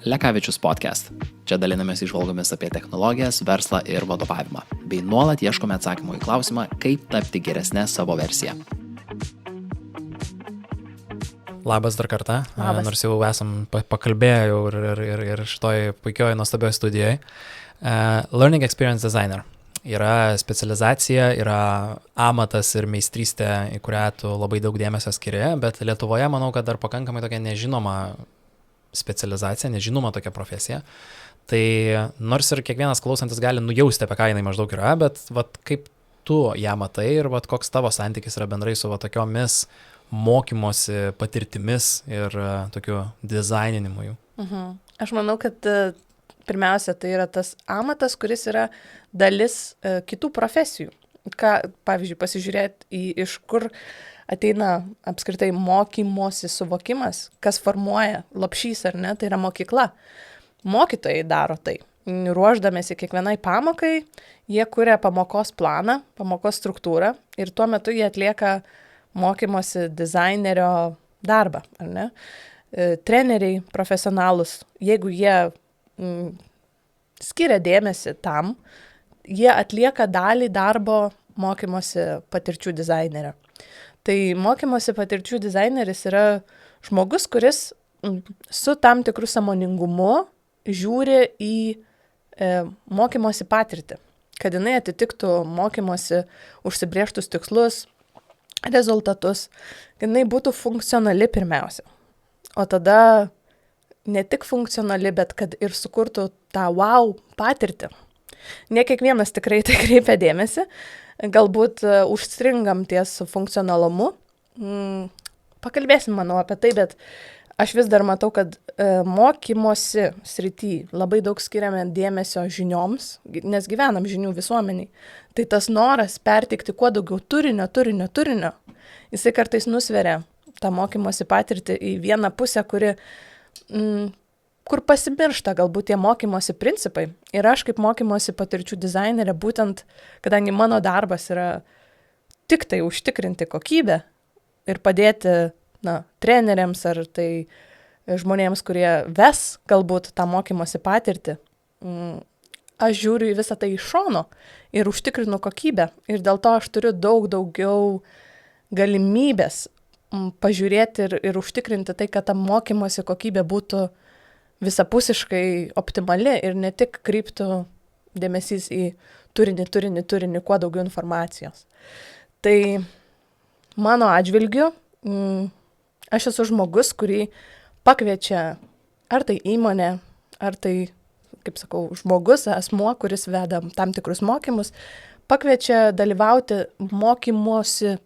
Lekavičius podcast. Čia dalinamės įžvalgomis apie technologijas, verslą ir vadovavimą, bei nuolat ieškome atsakymų į klausimą, kaip tapti geresnę savo versiją. Labas dar kartą, Labas. Nors jau esam pakalbėję jau ir šitoj puikioje nuostabioje studijoje. Learning Experience Designer yra specializacija, yra amatas ir meistrystė, į kurią tu labai daug dėmesio skiri, bet Lietuvoje manau, kad dar pakankamai tokia nežinoma specializacija, nežinoma tokia profesija. Tai nors ir kiekvienas klausantis gali nujausti, apie ką jinai maždaug yra, bet kaip tu ją matai ir koks tavo santykis yra bendrai su tokiomis mokymosi patirtimis ir tokiu dizaininimu jų. Aš manau, kad pirmiausia, tai yra tas amatas, kuris yra dalis kitų profesijų. Pavyzdžiui, pasižiūrėti iš kur ateina apskritai mokymosi suvokimas, kas formuoja Lopšys ar ne, tai yra mokykla. Mokytojai daro tai. Ruošdamėsi kiekvienai pamokai, jie kuria pamokos planą, pamokos struktūrą ir tuo metu jie atlieka mokymosi dizainerio darbą, ar ne? Treneriai, profesionalus, jeigu jie skiria dėmesį tam, jie atlieka dalį darbo mokymosi patirčių dizainerio. Tai mokymosi patirčių dizaineris yra žmogus, kuris su tam tikru sąmoningumu žiūri į mokymosi patirtį, kad jinai atitiktų mokymosi užsibrėžtus tikslus, rezultatus, kad jinai būtų funkcionali pirmiausia. O tada ne tik funkcionali, bet kad ir sukurtų tą wow patirtį. Ne kiekvienas tikrai tai kreipia dėmesį, galbūt užstringam ties funkcionalumu. Pakalbėsim, manau, apie tai, bet aš vis dar matau, kad mokymosi srity labai daug skiriame dėmesio žinioms, nes gyvenam žinių visuomeniai. Tai tas noras perteikti kuo daugiau turinio, jisai kartais nusveria tą mokymosi patirtį į vieną pusę, kur pasimiršta galbūt tie mokymosi principai. Ir aš kaip mokymosi patirčių dizainerė, būtent, kadangi mano darbas yra tik tai užtikrinti kokybę ir padėti treneriams ar tai žmonėms, kurie ves galbūt tą mokymosi patirtį, aš žiūriu į visą tai iš šono ir užtikrinu kokybę. Ir dėl to aš turiu daug daugiau galimybės pažiūrėti ir užtikrinti tai, kad ta mokymosi kokybė būtų visapusiškai optimali ir ne tik kryptų dėmesys į turinį, kuo daugiau informacijos. Tai mano atžvilgiu, aš esu žmogus, kurį pakviečia ar tai įmonė, ar tai, kaip sakau, žmogus, asmuo, kuris veda tam tikrus mokymus, pakviečia dalyvauti mokymosi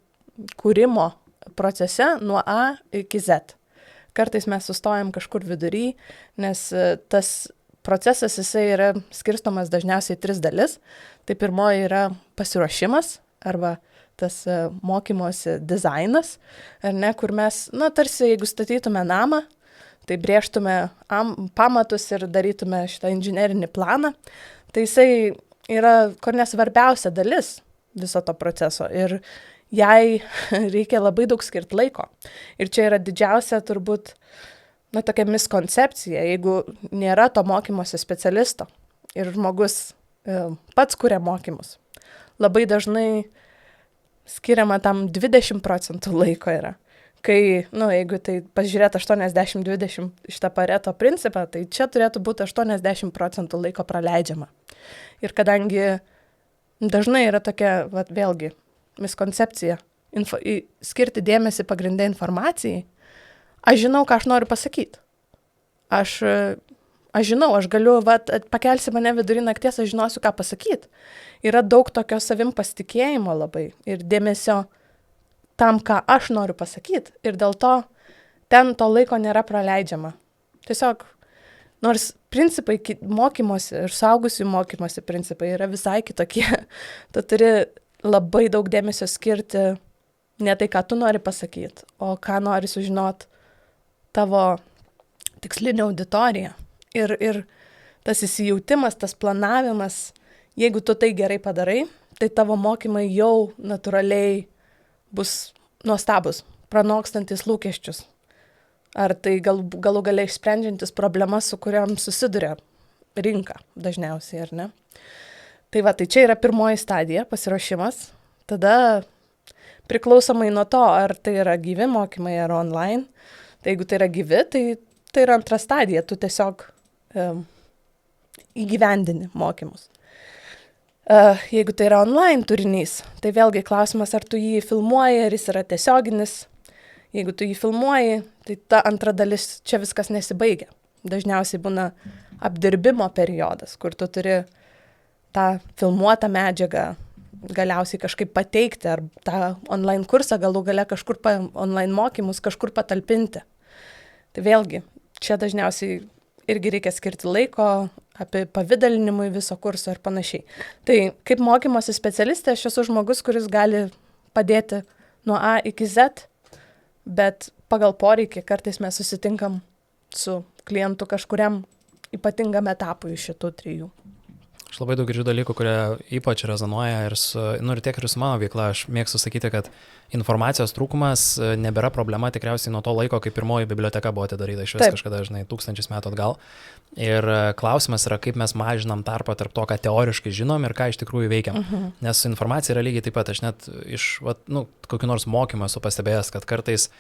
kūrimo procese nuo A iki Z. Kartais mes sustojam kažkur vidury, nes tas procesas jisai yra skirstomas dažniausiai 3 dalis. Tai pirmoji yra pasiruošimas arba tas mokymosi dizainas, ar ne, kur mes, tarsi jeigu statytume namą, tai brėžtume pamatus ir darytume šitą inžinerinį planą, tai jisai yra kur nesvarbiausia dalis viso to proceso ir jai reikia labai daug skirti laiko. Ir čia yra didžiausia turbūt, tokia miskoncepcija, jeigu nėra to mokymosi specialisto ir žmogus pats kuria mokymus. Labai dažnai skiriama tam 20% laiko yra. Kai, jeigu tai pažiūrėt 80-20 šitą Pareto principą, tai čia turėtų būti 80% laiko praleidžiama. Ir kadangi dažnai yra tokia, vėlgi, miskoncepcija, skirti dėmesį pagrindė informacijai, aš žinau, ką aš noriu pasakyti. Aš žinau, aš galiu, pakelsi mane vidury nakties, aš žinosiu, ką pasakyti. Yra daug tokio savim pasitikėjimo labai ir dėmesio tam, ką aš noriu pasakyti. Ir dėl to ten to laiko nėra praleidžiama. Tiesiog, nors principai mokymosi ir suaugusių mokymosi principai yra visai kitokie, tu turi labai daug dėmesio skirti ne tai, ką tu nori pasakyti, o ką nori sužinoti tavo tikslinė auditorija. Ir tas įsijautimas, tas planavimas, jeigu tu tai gerai padarai, tai tavo mokymai jau natūraliai bus nuostabus, pranokstantis lūkesčius. ar tai galų gale išsprendžiantis problemas, su kuriam susiduria rinka dažniausiai, ar ne? Tai va, tai čia yra pirmoji stadija, pasiruošimas. Tada priklausomai nuo to, ar tai yra gyvi mokymai ar online. Tai jeigu tai yra gyvi, tai yra antra stadija, tu tiesiog įgyvendini mokymus. Jeigu tai yra online turinys, tai vėlgi klausimas, ar tu jį filmuoji, ar jis yra tiesioginis. Jeigu tu jį filmuoji, tai ta antra dalis čia viskas nesibaigia. Dažniausiai būna apdirbimo periodas, kur tu turi tą filmuotą medžiagą galiausiai kažkaip pateikti, ar tą online kursą galų gale kažkur online mokymus kažkur patalpinti. Tai vėlgi, čia dažniausiai irgi reikia skirti laiko apie pavidalinimui viso kurso ir panašiai. Tai kaip mokymosi specialistė, aš esu žmogus, kuris gali padėti nuo A iki Z, bet pagal poreikį kartais mes susitinkam su klientu kažkuriam ypatingam etapui iš šitų 3. Aš labai daug girdžiu dalykų, kurie ypač rezonuoja ir tiek ir su mano veikla. Aš mėgstu sakyti, kad informacijos trūkumas nebėra problema tikriausiai nuo to laiko, kai pirmoji biblioteka buvo atidaryta iš vis kažkada, 1000 metų atgal. Ir klausimas yra, kaip mes mažinam tarpą tarp to, ką teoriškai žinom ir ką iš tikrųjų veikiam. Nes informacija yra lygiai taip pat. Aš net iš kokių nors mokymų esu pastebėjęs, kad kartais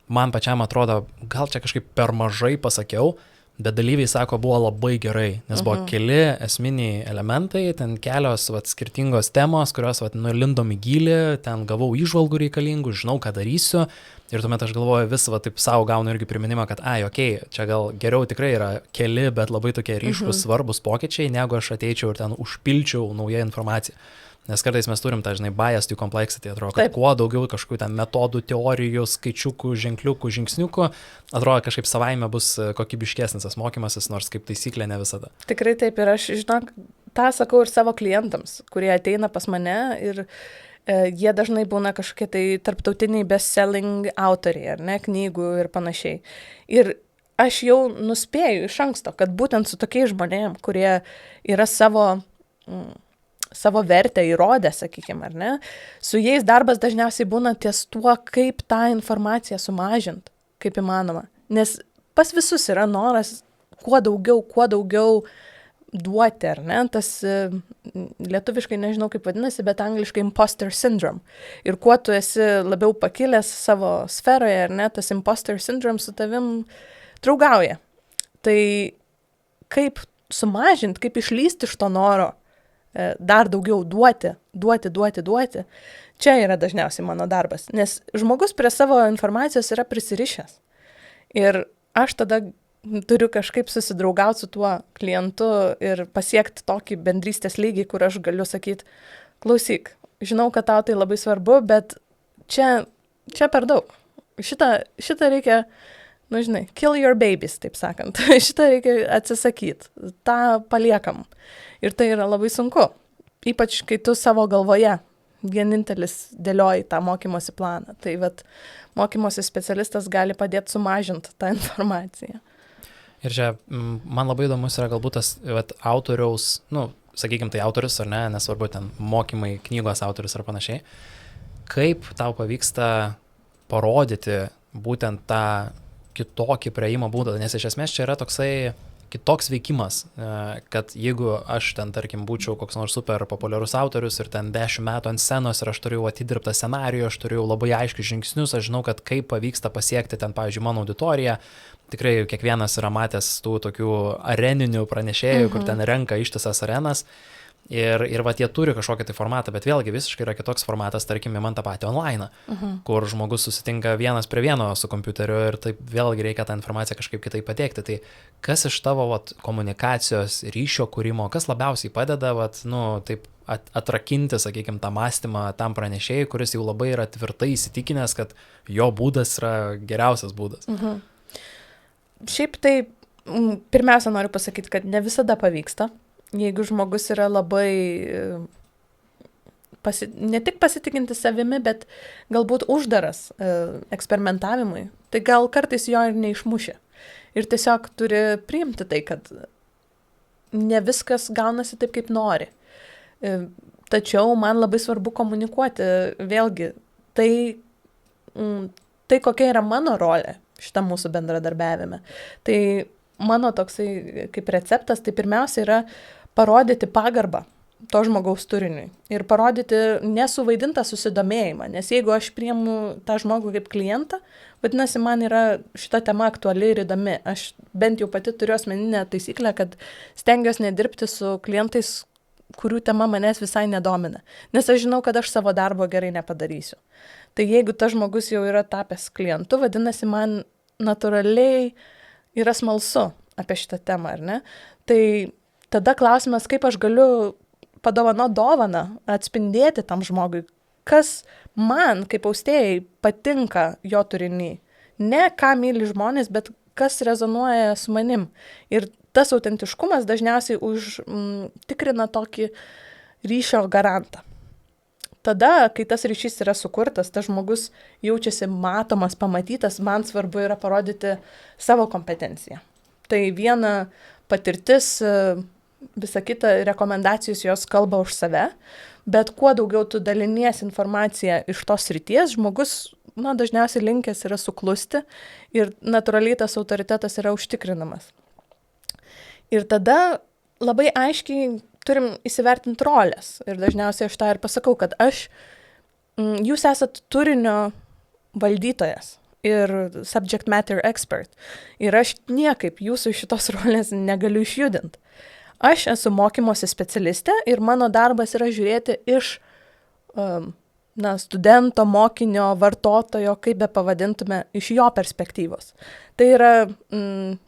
man pačiam atrodo, gal čia kažkaip per mažai pasakiau, bet dalyviai sako, buvo labai gerai, nes buvo keli esminiai elementai, ten kelios skirtingos temos, kurios nulindom į gilį, ten gavau įžvalgų reikalingų, žinau, ką darysiu. Ir tuomet aš galvoju, vis taip savo gaunu irgi priminimą, kad čia gal geriau tikrai yra keli, bet labai tokie ryškus, svarbus pokyčiai, negu aš ateičiau ir ten užpilčiau naują informaciją. Nes kartais mes turim tą, bias to complexity, atrodo, kad kuo daugiau kažkokių ten metodų, teorijų, skaičiukų, ženkliukų, žingsniukų, atrodo kažkaip savaime bus kokybiškesnis tas mokymasis, nors kaip taisyklė ne visada. Tikrai taip, ir aš, tą sakau ir savo klientams, kurie ateina pas mane ir jie dažnai būna kažkokie tai tarptautiniai best-selling autoriai, ar ne, knygų ir panašiai. Ir aš jau nuspėju iš anksto, kad būtent su tokiais žmonėm, kurie yra savo vertę įrodę, sakykime, ar ne, su jais darbas dažniausiai būna ties tuo, kaip tą informaciją sumažint, kaip įmanoma. Nes pas visus yra noras kuo daugiau duoti, ar ne, tas lietuviškai nežinau kaip vadinasi, bet angliškai imposter syndrome. Ir kuo tu esi labiau pakilęs savo sferoje, ar ne, tas imposter syndrome su tavim draugauja. Tai kaip sumažint, kaip išlysti iš to noro, dar daugiau duoti. Čia yra dažniausiai mano darbas, nes žmogus prie savo informacijos yra prisirišęs. Ir aš tada turiu kažkaip susidraugauti su tuo klientu ir pasiekti tokį bendrystės lygį, kur aš galiu sakyti, klausyk, žinau, kad tau tai labai svarbu, bet čia per daug. Šitą reikia, kill your babies, taip sakant. Šitą reikia atsisakyti. tą paliekam. Ir tai yra labai sunku. Ypač, kai tu savo galvoje vienintelis dėlioji tą mokymosi planą. Tai mokymosi specialistas gali padėti sumažinti tą informaciją. Ir čia man labai įdomus yra galbūt tas autoriaus, sakykime, tai autorius ar ne, nesvarbu ten mokymai, knygos autorius ar panašiai. Kaip tau pavyksta parodyti būtent tą kitokį prieimo būdą, nes iš esmės čia yra toksai kitoks veikimas, kad jeigu aš ten, tarkim, būčiau koks nors super populiarus autorius ir ten 10 metų ant scenos ir aš turėjau atidirbtą scenarijų, aš turėjau labai aiškius žingsnius, aš žinau, kad kaip pavyksta pasiekti ten, pavyzdžiui, mano auditoriją, tikrai kiekvienas yra matęs tų tokių areninių pranešėjų, kur ten renka ištisas arenas. Ir jie turi kažkokį tai formatą, bet vėlgi visiškai yra kitoks formatas, tarkim, man tą patį online, kur žmogus susitinka vienas prie vieno su kompiuteriu ir taip vėlgi reikia tą informaciją kažkaip kitaip pateikti. Tai kas iš tavo komunikacijos ryšio kūrimo, kas labiausiai padeda taip atrakinti, sakykime, tą mąstymą tam pranešėjui, kuris jau labai yra tvirtai įsitikinęs, kad jo būdas yra geriausias būdas? Šiaip tai pirmiausia noriu pasakyti, kad ne visada pavyksta. Jeigu žmogus yra labai ne tik pasitikintis savimi, bet galbūt uždaras eksperimentavimui, tai gal kartais jo ir neišmušė. Ir tiesiog turi priimti tai, kad ne viskas gaunasi taip, kaip nori. Tačiau man labai svarbu komunikuoti vėlgi tai kokia yra mano rolė šitam mūsų bendradarbiavime. Tai mano toksai kaip receptas, tai pirmiausia yra parodyti pagarbą to žmogaus turiniui ir parodyti nesuvaidintą susidomėjimą, nes jeigu aš priimu tą žmogų kaip klientą, vadinasi, man yra šita tema aktuali ir įdomi. Aš bent jau pati turiu asmeninę taisyklę, kad stengiuosi nedirbti su klientais, kurių tema manęs visai nedomina, nes aš žinau, kad aš savo darbo gerai nepadarysiu. Tai jeigu tas žmogus jau yra tapęs klientu, vadinasi, man natūraliai yra smalsu apie šitą temą, ar ne? Tai tada klausimas, kaip aš galiu padovanoti dovaną, atspindėti tam žmogui, kas man, kaip austėjai, patinka jo turinį. Ne ką myli žmonės, bet kas rezonuoja su manim. Ir tas autentiškumas dažniausiai tikrina tokį ryšio garantą. Tada, kai tas ryšys yra sukurtas, tas žmogus jaučiasi matomas, pamatytas, man svarbu yra parodyti savo kompetenciją. Tai viena patirtis, visa kita rekomendacijos jos kalba už save, bet kuo daugiau tu dalinies informaciją iš tos srities, žmogus, dažniausiai linkęs yra suklusti ir natūraliai tas autoritetas yra užtikrinamas. Ir tada labai aiškiai turim įsivertinti rolės. Ir dažniausiai aš tą ir pasakau, kad jūs esat turinio valdytojas ir subject matter expert. Ir aš niekaip jūsų šitos rolės negaliu išjudinti. Aš esu mokymosi specialistė ir mano darbas yra žiūrėti iš studento, mokinio, vartotojo, kaip be pavadintume, iš jo perspektyvos. Tai yra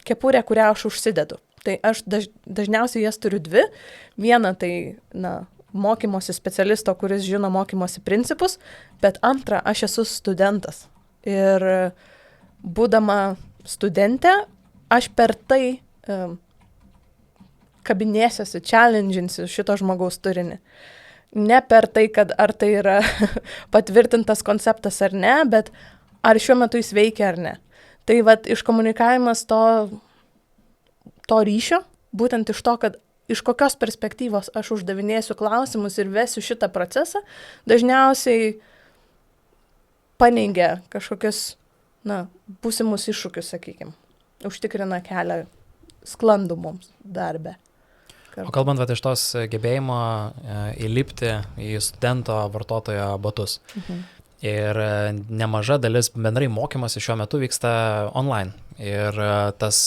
kepurė, kurią aš užsidedu. Tai aš dažniausiai jas turiu dvi. Viena tai mokymosi specialisto, kuris žino mokymosi principus, bet antra, aš esu studentas. Ir būdama studentė, aš per tai kabinėsiuosi, challenginsiu šito žmogaus turinį. Ne per tai, kad ar tai yra patvirtintas konceptas ar ne, bet ar šiuo metu jis veikia ar ne. Tai iš komunikavimas to ryšio, būtent iš to, kad iš kokios perspektyvos aš uždavinėsiu klausimus ir vesiu šitą procesą, dažniausiai paneigia kažkokius, būsimus iššūkius, sakykime. Užtikrina kelią sklandų mums darbe. O kalbant iš tos gebėjimo įlipti į studento vartotojo batus. Ir nemaža dalis bendrai mokymosi šiuo metu vyksta online. Ir tas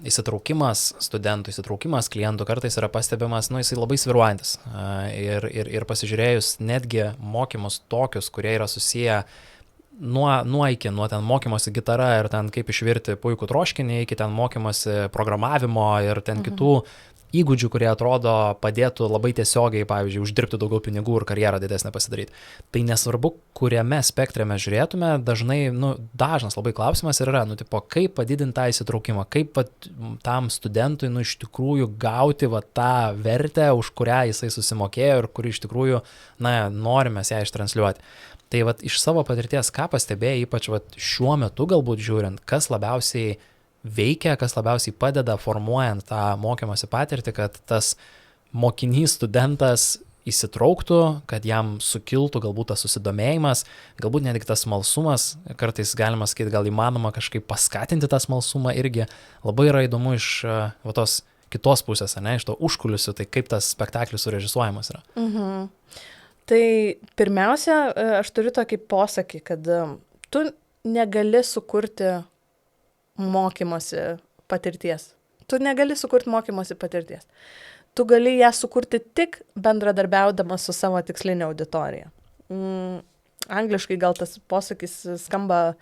įsitraukimas studentų, įsitraukimas klientų kartais yra pastebimas, jisai labai svyruojantis. Ir pasižiūrėjus netgi mokymus tokius, kurie yra susiję nuo iki, nuo ten mokymosi gitara ir ten kaip išvirti puikų troškinį, iki ten mokymosi programavimo ir ten kitų įgūdžių, kurie atrodo padėtų labai tiesiogiai, pavyzdžiui, uždirbti daugiau pinigų ir karjerą didesnę pasidaryti. Tai nesvarbu, kuriame spektre mes žiūrėtume, dažnas labai klausimas yra, kaip padidinti tą įsitraukimą, kaip tam studentui, iš tikrųjų gauti tą vertę, už kurią jisai susimokėjo ir kuri iš tikrųjų, norime ją ištransliuoti. Tai iš savo patirties, ką pastebėjai, ypač šiuo metu galbūt žiūrint, kas labiausiai veikia, kas labiausiai padeda formuojant tą mokymosi patirtį, kad tas mokinys, studentas įsitrauktų, kad jam sukiltų galbūt tas susidomėjimas, galbūt netgi tas smalsumas, kartais galima sakyti, gal įmanoma kažkaip paskatinti tą smalsumą irgi. Labai yra įdomu iš tos kitos pusės, iš to užkulisių, tai kaip tas spektaklis surežisuojamas yra. Tai pirmiausia, aš turiu tokį posakį, kad tu negali sukurti mokymosi patirties. Tu negali sukurti mokymosi patirties. Tu gali ją sukurti tik bendradarbiaudamas su savo tikslinė auditorija. Angliškai gal tas posakis skamba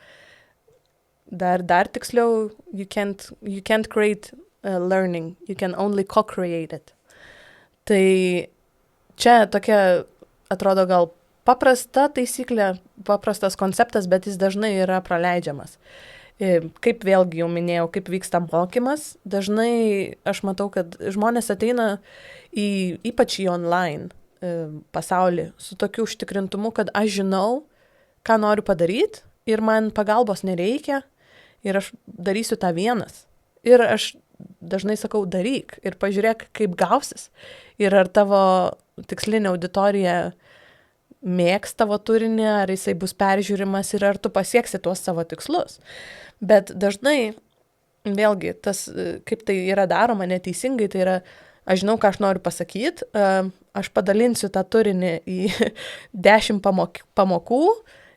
dar tiksliau, you can't create learning, you can only co-create it. Tai čia tokia atrodo gal paprasta taisyklė, paprastas konceptas, bet jis dažnai yra praleidžiamas. Kaip vėlgi jau minėjau, kaip vyksta mokymas, dažnai aš matau, kad žmonės ateina ypač į online pasaulį su tokiu užtikrintumu, kad aš žinau, ką noriu padaryti ir man pagalbos nereikia ir aš darysiu tą vienas. Ir aš dažnai sakau, daryk ir pažiūrėk, kaip gausis. Ir ar tavo tikslinė auditorija mėgs tavo turinį, ar jisai bus peržiūrimas ir ar tu pasieksi tuos savo tikslus. Bet dažnai, vėlgi, tas, kaip tai yra daroma neteisingai, tai yra, aš žinau, ką aš noriu pasakyti, aš padalinsiu tą turinį į 10 pamokų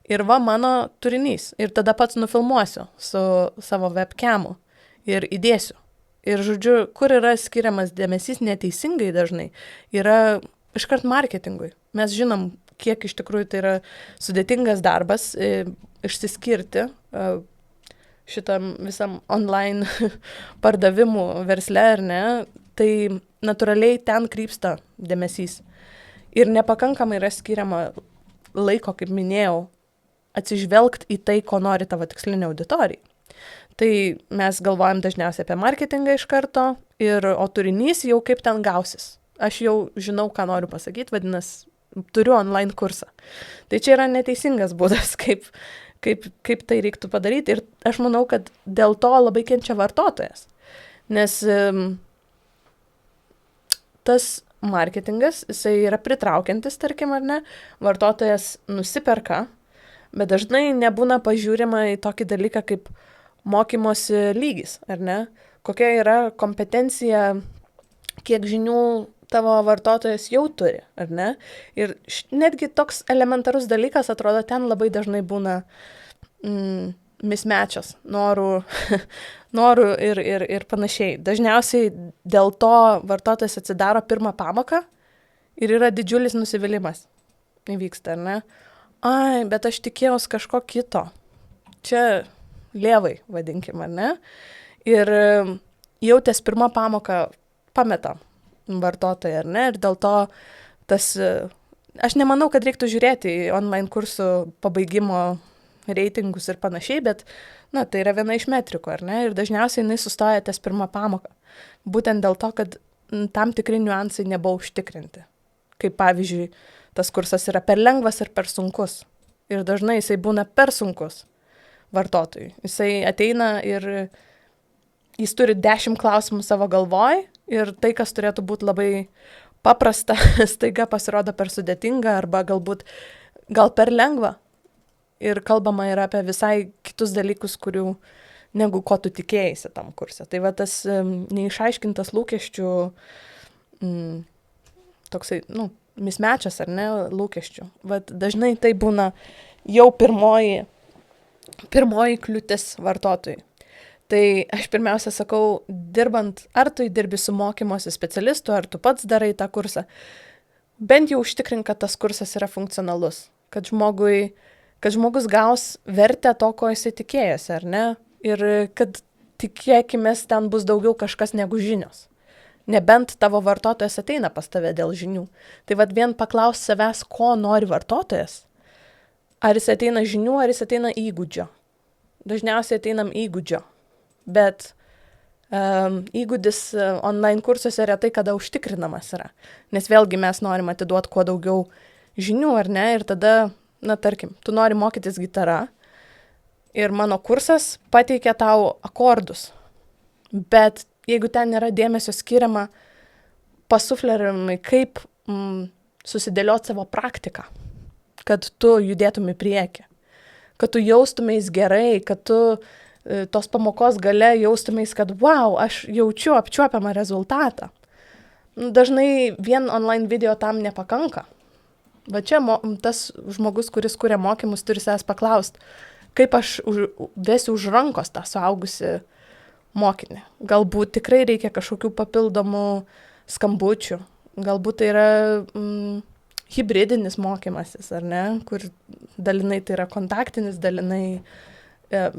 ir va mano turinys. Ir tada pats nufilmuosiu su savo webcamu ir įdėsiu. Ir žodžiu, kur yra skiriamas dėmesys neteisingai dažnai, yra iškart marketingui. Mes žinom, kiek iš tikrųjų tai yra sudėtingas darbas išsiskirti šitam visam online pardavimų versle, ar ne, tai natūraliai ten krypsta dėmesys. Ir nepakankamai yra skiriama laiko, kaip minėjau, atsižvelgti į tai, ko nori tavo tikslinė auditorija. Tai mes galvojam dažniausiai apie marketingą iš karto, o turinys jau kaip ten gausis. Aš jau žinau, ką noriu pasakyti, vadinasi, turiu online kursą. Tai čia yra neteisingas būdas, kaip tai reiktų padaryti. Ir aš manau, kad dėl to labai kenčia vartotojas. Nes tas marketingas, jisai yra pritraukiantis, tarkim, ar ne, vartotojas nusiperka, bet dažnai nebūna pažiūrima į tokį dalyką kaip mokymosi lygis, ar ne? Kokia yra kompetencija, kiek žinių tavo vartotojas jau turi, ar ne? Ir netgi toks elementarus dalykas, atrodo, ten labai dažnai būna mismatchas, norų ir panašiai. Dažniausiai dėl to vartotojas atsidaro pirmą pamoką ir yra didžiulis nusivylimas. Įvyksta, ar ne? Ai, bet aš tikėjaus kažko kito. Čia lievai, vadinkim, ar ne? Ir jau ties pirmą pamoką pameta vartotojai, ar ne? Ir dėl to tas, aš nemanau, kad reiktų žiūrėti į online kursų pabaigimo reitingus ir panašiai, bet, na, tai yra viena iš metrikų, ar ne? Ir dažniausiai jinai sustoja ties pirmą pamoką. Būtent dėl to, kad tam tikri niuansai nebuvo užtikrinti. Kaip pavyzdžiui, tas kursas yra per lengvas ir per sunkus. Ir dažnai jisai būna per sunkus vartotojui. Jisai ateina ir jis turi 10 klausimų savo galvoj ir tai, kas turėtų būti labai paprasta, staiga pasirodo per sudėtinga arba gal per lengva. Ir kalbama yra apie visai kitus dalykus, negu ko tu tikėjai tam kurse. Tai va tas neišaiškintas lūkesčių, toksai, mismatchas ar ne, lūkesčių. Vat dažnai tai būna jau pirmoji kliūtis vartotojui. Tai aš pirmiausia sakau, dirbant, ar tu dirbi su mokymosi specialistu, ar tu pats darai tą kursą, bent jau užtikrink, kad tas kursas yra funkcionalus, kad žmogus gaus vertę to, ko jisai tikėjęs, ar ne, ir kad tikėkimės ten bus daugiau kažkas negu žinios. Nebent tavo vartotojas ateina pas tave dėl žinių. Tai vad vien paklaus savęs, ko nori vartotojas. Ar jis ateina žinių, ar jis ateina įgūdžio. Dažniausiai ateinam įgūdžio. Bet įgūdis online kursuose retai kada užtikrinamas yra. Nes vėlgi mes norim atiduoti kuo daugiau žinių, ar ne? Ir tada, tarkim, tu nori mokytis gitara ir mano kursas pateikia tau akordus. Bet jeigu ten nėra dėmesio skiriama pasuflerimai, kaip susidėlioti savo praktiką, kad tu judėtum į priekį, kad tu jaustumės gerai, kad tu tos pamokos gale jaustumės, kad wow, aš jaučiu apčiuopiamą rezultatą. Dažnai vien online video tam nepakanka. Va čia tas žmogus, kuris kuria mokymus, turi savęs paklausti, kaip aš vesiu už rankos tą suaugusi mokinį. Galbūt tikrai reikia kažkokių papildomų skambučių. Galbūt tai yra hibridinis mokymasis, ar ne, kur dalinai tai yra kontaktinis, dalinai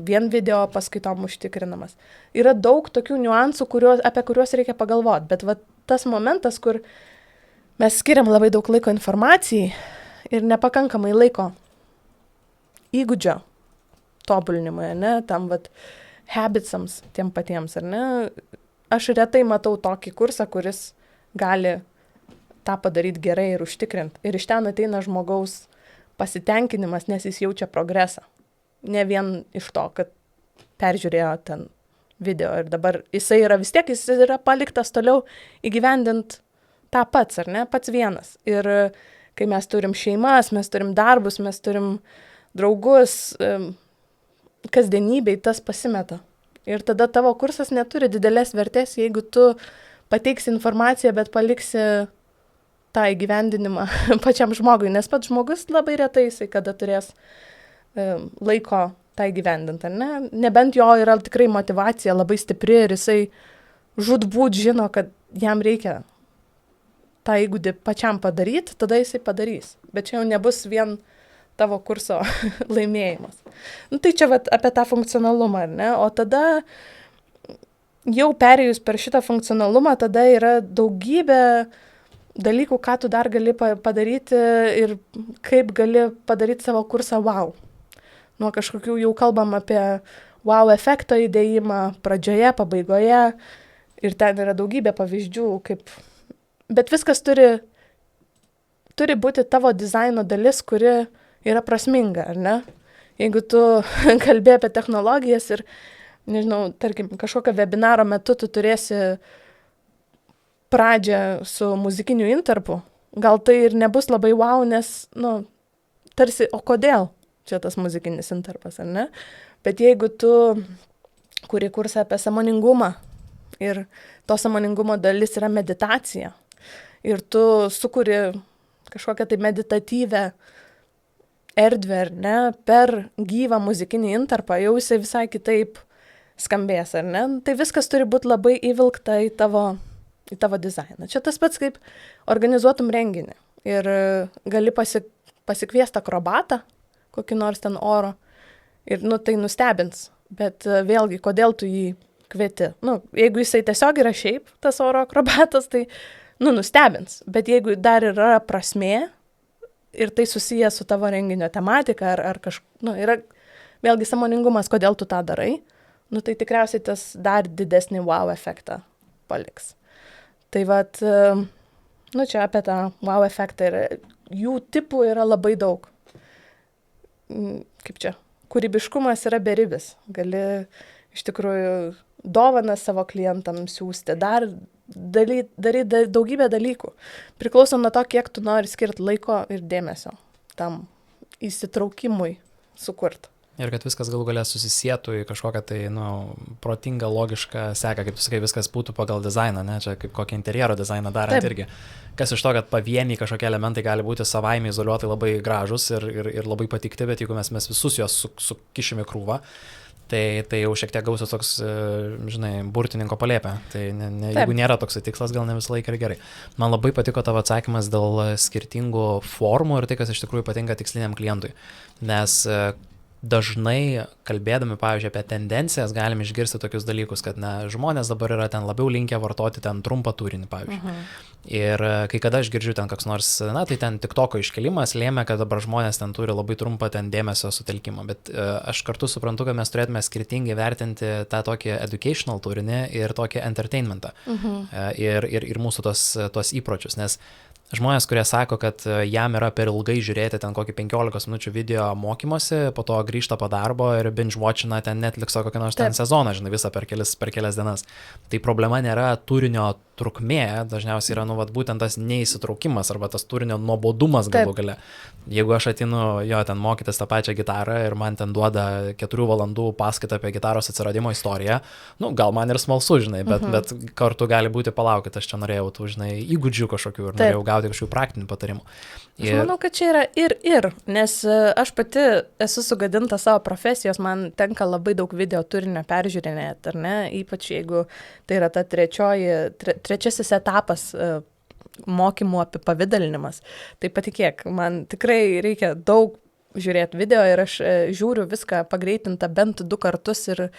vien video paskaitom užtikrinamas. Yra daug tokių niuansų, apie kuriuos reikia pagalvoti, bet va, tas momentas, kur mes skiriam labai daug laiko informacijai ir nepakankamai laiko įgūdžio tobulinimui, ne, tam vat habitsams tiem patiems, ar ne, aš retai matau tokį kursą, kuris gali tą padaryti gerai ir užtikrinti. Ir iš ten ateina žmogaus pasitenkinimas, nes jis jaučia progresą. Ne vien iš to, kad peržiūrėjo ten video ir dabar jis yra paliktas toliau įgyvendint tą pats, ar ne, pats vienas. Ir kai mes turim šeimas, mes turim darbus, mes turim draugus, kasdienybei tas pasimeta. Ir tada tavo kursas neturi didelės vertės, jeigu tu pateiksi informaciją, bet paliksi tą įgyvendinimą pačiam žmogui, nes pats žmogus labai retai jisai kada turės laiko tą įgyvendinti, ar ne? Nebent jo yra tikrai motyvacija labai stipri ir jisai žudbūt žino, kad jam reikia tą įgūdį pačiam padaryti, tada jisai padarys. Bet čia jau nebus vien tavo kurso laimėjimas. Nu, tai čia vat, apie tą funkcionalumą, ar ne? O tada jau perėjus per šitą funkcionalumą, tada yra daugybė dalykų, ką tu dar gali padaryti ir kaip gali padaryti savo kursą wow. Nuo kažkokių jau kalbam apie wow efekto įdėjimą pradžioje, pabaigoje ir ten yra daugybė pavyzdžių, kaip... Bet viskas turi būti tavo dizaino dalis, kuri yra prasminga, ar ne? Jeigu tu kalbė apie technologijas ir, nežinau, tarkim, kažkokio webinaro metu tu turėsi pradžią su muzikiniu intarpu, gal tai ir nebus labai wow, nes, nu, tarsi, o kodėl čia tas muzikinis intarpas, ar ne? Bet jeigu tu kuri kursą apie sąmoningumą ir to sąmoningumo dalis yra meditacija ir tu sukuri kažkokią tai meditatyvę erdvę, ar ne, per gyvą muzikinį intarpą, jau jisai visai kitaip skambės, ar ne? Tai viskas turi būti labai įvilkta į tavo dizainą. Čia tas pats, kaip organizuotum renginį ir gali pasikviesti akrobatą, kokį nors ten oro, ir, nu, tai nustebins. Bet vėlgi, kodėl tu jį kvieti? Nu, jeigu jisai tiesiog yra šiaip, tas oro akrobatas, tai, nu, nustebins. Bet jeigu dar yra prasmė, ir tai susiję su tavo renginio tematika, ar nu, yra vėlgi sąmoningumas, kodėl tu tą darai, nu, tai tikriausiai tas dar didesnį wow efektą paliks. Tai vat, nu, čia apie tą wow efektą ir jų tipų yra labai daug. Kaip čia? Kūrybiškumas yra beribis. Gali iš tikrųjų dovaną savo klientams siūsti, daryti daugybę dalykų. Priklauso nuo to, kiek tu nori skirti laiko ir dėmesio tam įsitraukimui sukurti. Ir kad viskas galų galę susisietų į kažkokią tai, nu, protingą, logišką seką, kaip tu sakai, viskas būtų pagal dizainą, ne? Čia kaip kokį interjero dizainą darant. Taip. Irgi. Kas iš to, kad pavieniai kažkokie elementai gali būti savaime izoliuotai labai gražus ir labai patikti, bet jeigu mes visus juos sukišime krūvą, tai jau šiek tiek gausios toks, žinai, burtininko palėpė. Tai jeigu nėra toks tikslas, gal ne visą laiką ir gerai. Man labai patiko tavo atsakymas dėl skirtingų formų ir tai, kas iš tikrųjų patinka tiksliniam klientui. Nes dažnai kalbėdami, pavyzdžiui, apie tendencijas, galim išgirsti tokius dalykus, kad žmonės dabar yra ten labiau linkę vartoti ten trumpą turinį, pavyzdžiui. Ir kai kada aš girdžiu ten koks nors, tai ten TikToko iškelimas lėmė, kad dabar žmonės ten turi labai trumpą ten dėmesio sutelkimą, bet aš kartu suprantu, kad mes turėtume skirtingai vertinti tą tokį educational turinį ir tokį entertainmentą ir mūsų tos įpročius, nes žmonės, kurie sako, kad jam yra per ilgai žiūrėti ten kokį 15 minučių video mokymosi, po to grįžta po darbo ir binge-watchina ten Netflix'o kokį nors ten sezoną, žinai, visą per kelias dienas. Tai problema nėra turinio trukmė, dažniausiai yra, nu, vat, būtent tas neįsitraukimas arba tas turinio nuobodumas galų gale. Jeigu aš atinu ten mokytis tą pačią gitarą ir man ten duoda 4 valandų paskaitą apie gitaros atsiradimo istoriją, nu, gal man ir smalsu, žinai, bet kartu gali būti palaukit, aš čia norėjau tų, žinai, įgūdžių kažkokių ir norėjau gauti kažkokių praktinių patarimų. Aš manau, kad čia yra ir, nes aš pati esu sugadinta savo profesijos, man tenka labai daug video turinio peržiūrinėti, ar ne, ypač jeigu tai yra ta trečiasis etapas mokymų apipavidalinimas. Tai patikėk, man tikrai reikia daug žiūrėti video ir aš žiūriu viską pagreitintą bent 2 kartus ir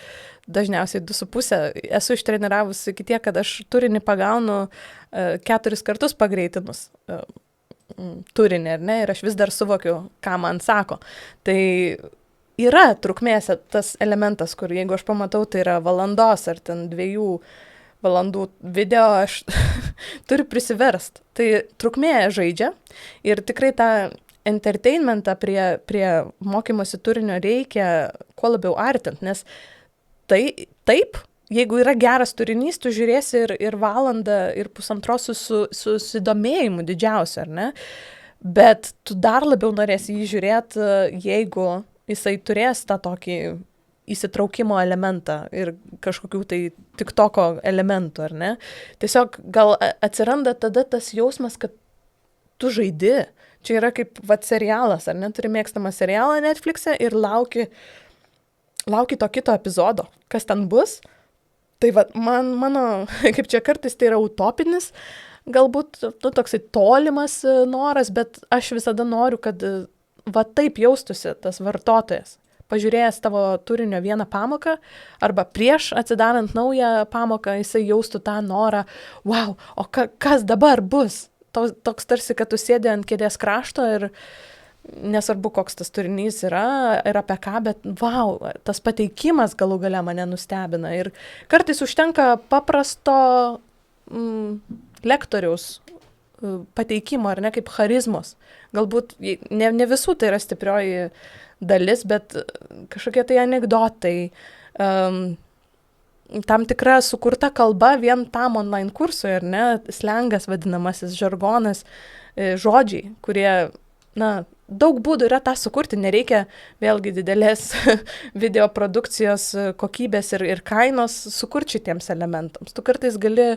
dažniausiai 2,5. Esu ištreniravusi iki tiek, kad aš turinį pagaunu 4 kartus pagreitinus turinį, ar ne, ir aš vis dar suvokiu, ką man sako. Tai yra trukmės tas elementas, kur jeigu aš pamatau, tai yra valandos ar ten 2 valandų video, aš turiu prisiverst. Tai trukmė žaidžia ir tikrai tą entertainmentą prie mokymosi turinio reikia kuo labiau artint, nes taip, jeigu yra geras turinys, tu žiūrėsi ir valandą, ir 1,5 su susidomėjimu didžiausiu, ar ne? bet tu dar labiau norėsi jį žiūrėti, jeigu jisai turės tą tokį įsitraukimo elementą ir kažkokių tai TikToko elementų, ar ne? Tiesiog gal atsiranda tada tas jausmas, kad tu žaidi. Čia yra kaip serialas, ar ne? Turi mėgstamą serialą Netflix'e ir lauki to kito epizodo. Kas ten bus? Tai mano, kaip čia kartais tai yra utopinis, galbūt toksai tolimas noras, bet aš visada noriu, kad taip jaustųsi tas vartotojas. Pažiūrėjęs tavo turinio vieną pamoką arba prieš atsidarant naują pamoką, jisai jaustų tą norą, wow, o kas dabar bus? Toks tarsi, kad tu sėdi ant kėdės krašto ir nesvarbu, koks tas turinys yra ir apie ką, bet wow, tas pateikimas galų gale mane nustebina. Ir kartais užtenka paprasto lektoriaus pateikimo, ar ne, kaip charizmos. Galbūt ne visų tai yra stiprioji dalis, bet kažkokie tai anekdotai, tam tikra sukurta kalba vien tam online kursui, ar ne, slengas vadinamasis, žargonas, žodžiai, kurie, daug būdų yra tą sukurti, nereikia vėlgi didelės video produkcijos kokybės ir kainos sukurti šitiems elementams. Tu kartais gali,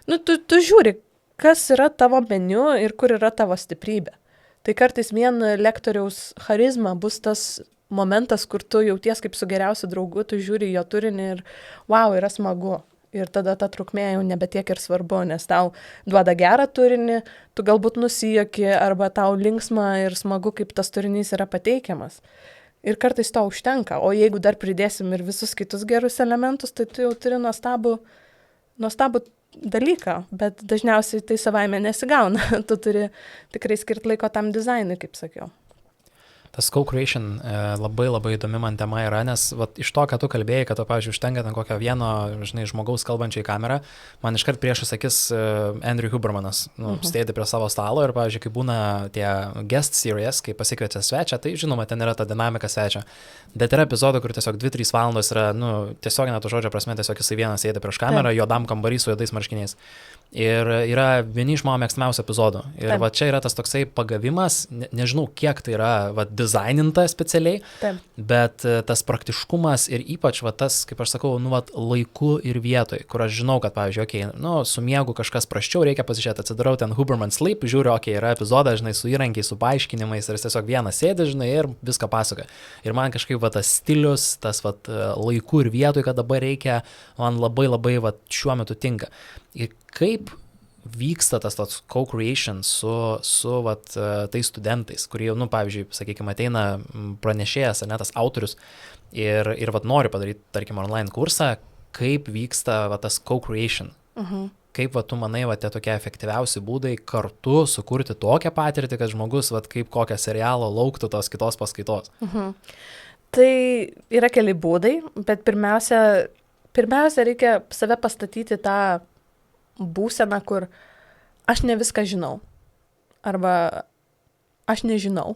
tu žiūri, kas yra tavo meniu ir kur yra tavo stiprybė. Tai kartais vien lektoriaus charizma bus tas momentas, kur tu jauties kaip su geriausiu draugu, tu žiūri jo turinį ir wow, yra smagu. Ir tada ta trukmė jau nebetiek ir svarbu, nes tau duoda gerą turinį, tu galbūt nusijuoki arba tau linksma ir smagu, kaip tas turinys yra pateikiamas. Ir kartais to užtenka. O jeigu dar pridėsim ir visus kitus gerus elementus, tai tu jau turi nuostabų dalyką, bet dažniausiai tai savaime nesigauna. Tu turi tikrai skirti laiko tam dizainui, kaip sakiau. Tas co-creation labai įdomi man tema yra, nes iš to, ką tu kalbėjai, kad to, pavyzdžiui, užtenka ten kokio vieno, žmogaus kalbančio į kamerą, man iškart priešais akis Andrew Hubermanas, sėdi prie savo stalo ir, pavyzdžiui, kai būna tie guest series, kai pasikviečia svečią, tai žinoma, ten yra ta dinamika svečio. Bet yra epizodų, kur tiesiog 2-3 valandos yra, tiesiog net to žodžio prasme, tiesiog jisai vienas sėdi prieš kamerą, juodam kambarį su juodais marškiniais. Ir yra vieni iš mano mėgstamiausių epizodų. Ir čia yra tas toksai pagavimas, nežinau, kiek tai yra dizaininta specialiai, bet tas praktiškumas ir ypač tas, kaip aš sakau, laiku ir vietoj, kur aš žinau, kad, pavyzdžiui, su miegu kažkas prasčiau, reikia pasižiūrėti, atsidarau ten Huberman Sleep, žiūriu, yra epizodas, su įrankiais, su paaiškinimais ir jis tiesiog vienas sėdi, ir viską pasakoja. Ir man kažkaip tas stilius, tas laiku ir vietoj, kad dabar reikia, man labai šiuo metu tinka. Ir kaip vyksta tas co-creation su tais studentais, kurie, pavyzdžiui, sakykime, ateina pranešėjas, tas autorius ir nori padaryti, tarkim, online kursą, kaip vyksta tas co-creation. Kaip tu manai, tie tokie efektyviausi būdai kartu sukurti tokią patirtį, kad žmogus, kaip kokią serialo lauktų tos kitos paskaitos. Tai yra keli būdai, bet pirmiausia reikia save pastatyti tą būseną, kur aš ne viską žinau. Arba aš nežinau.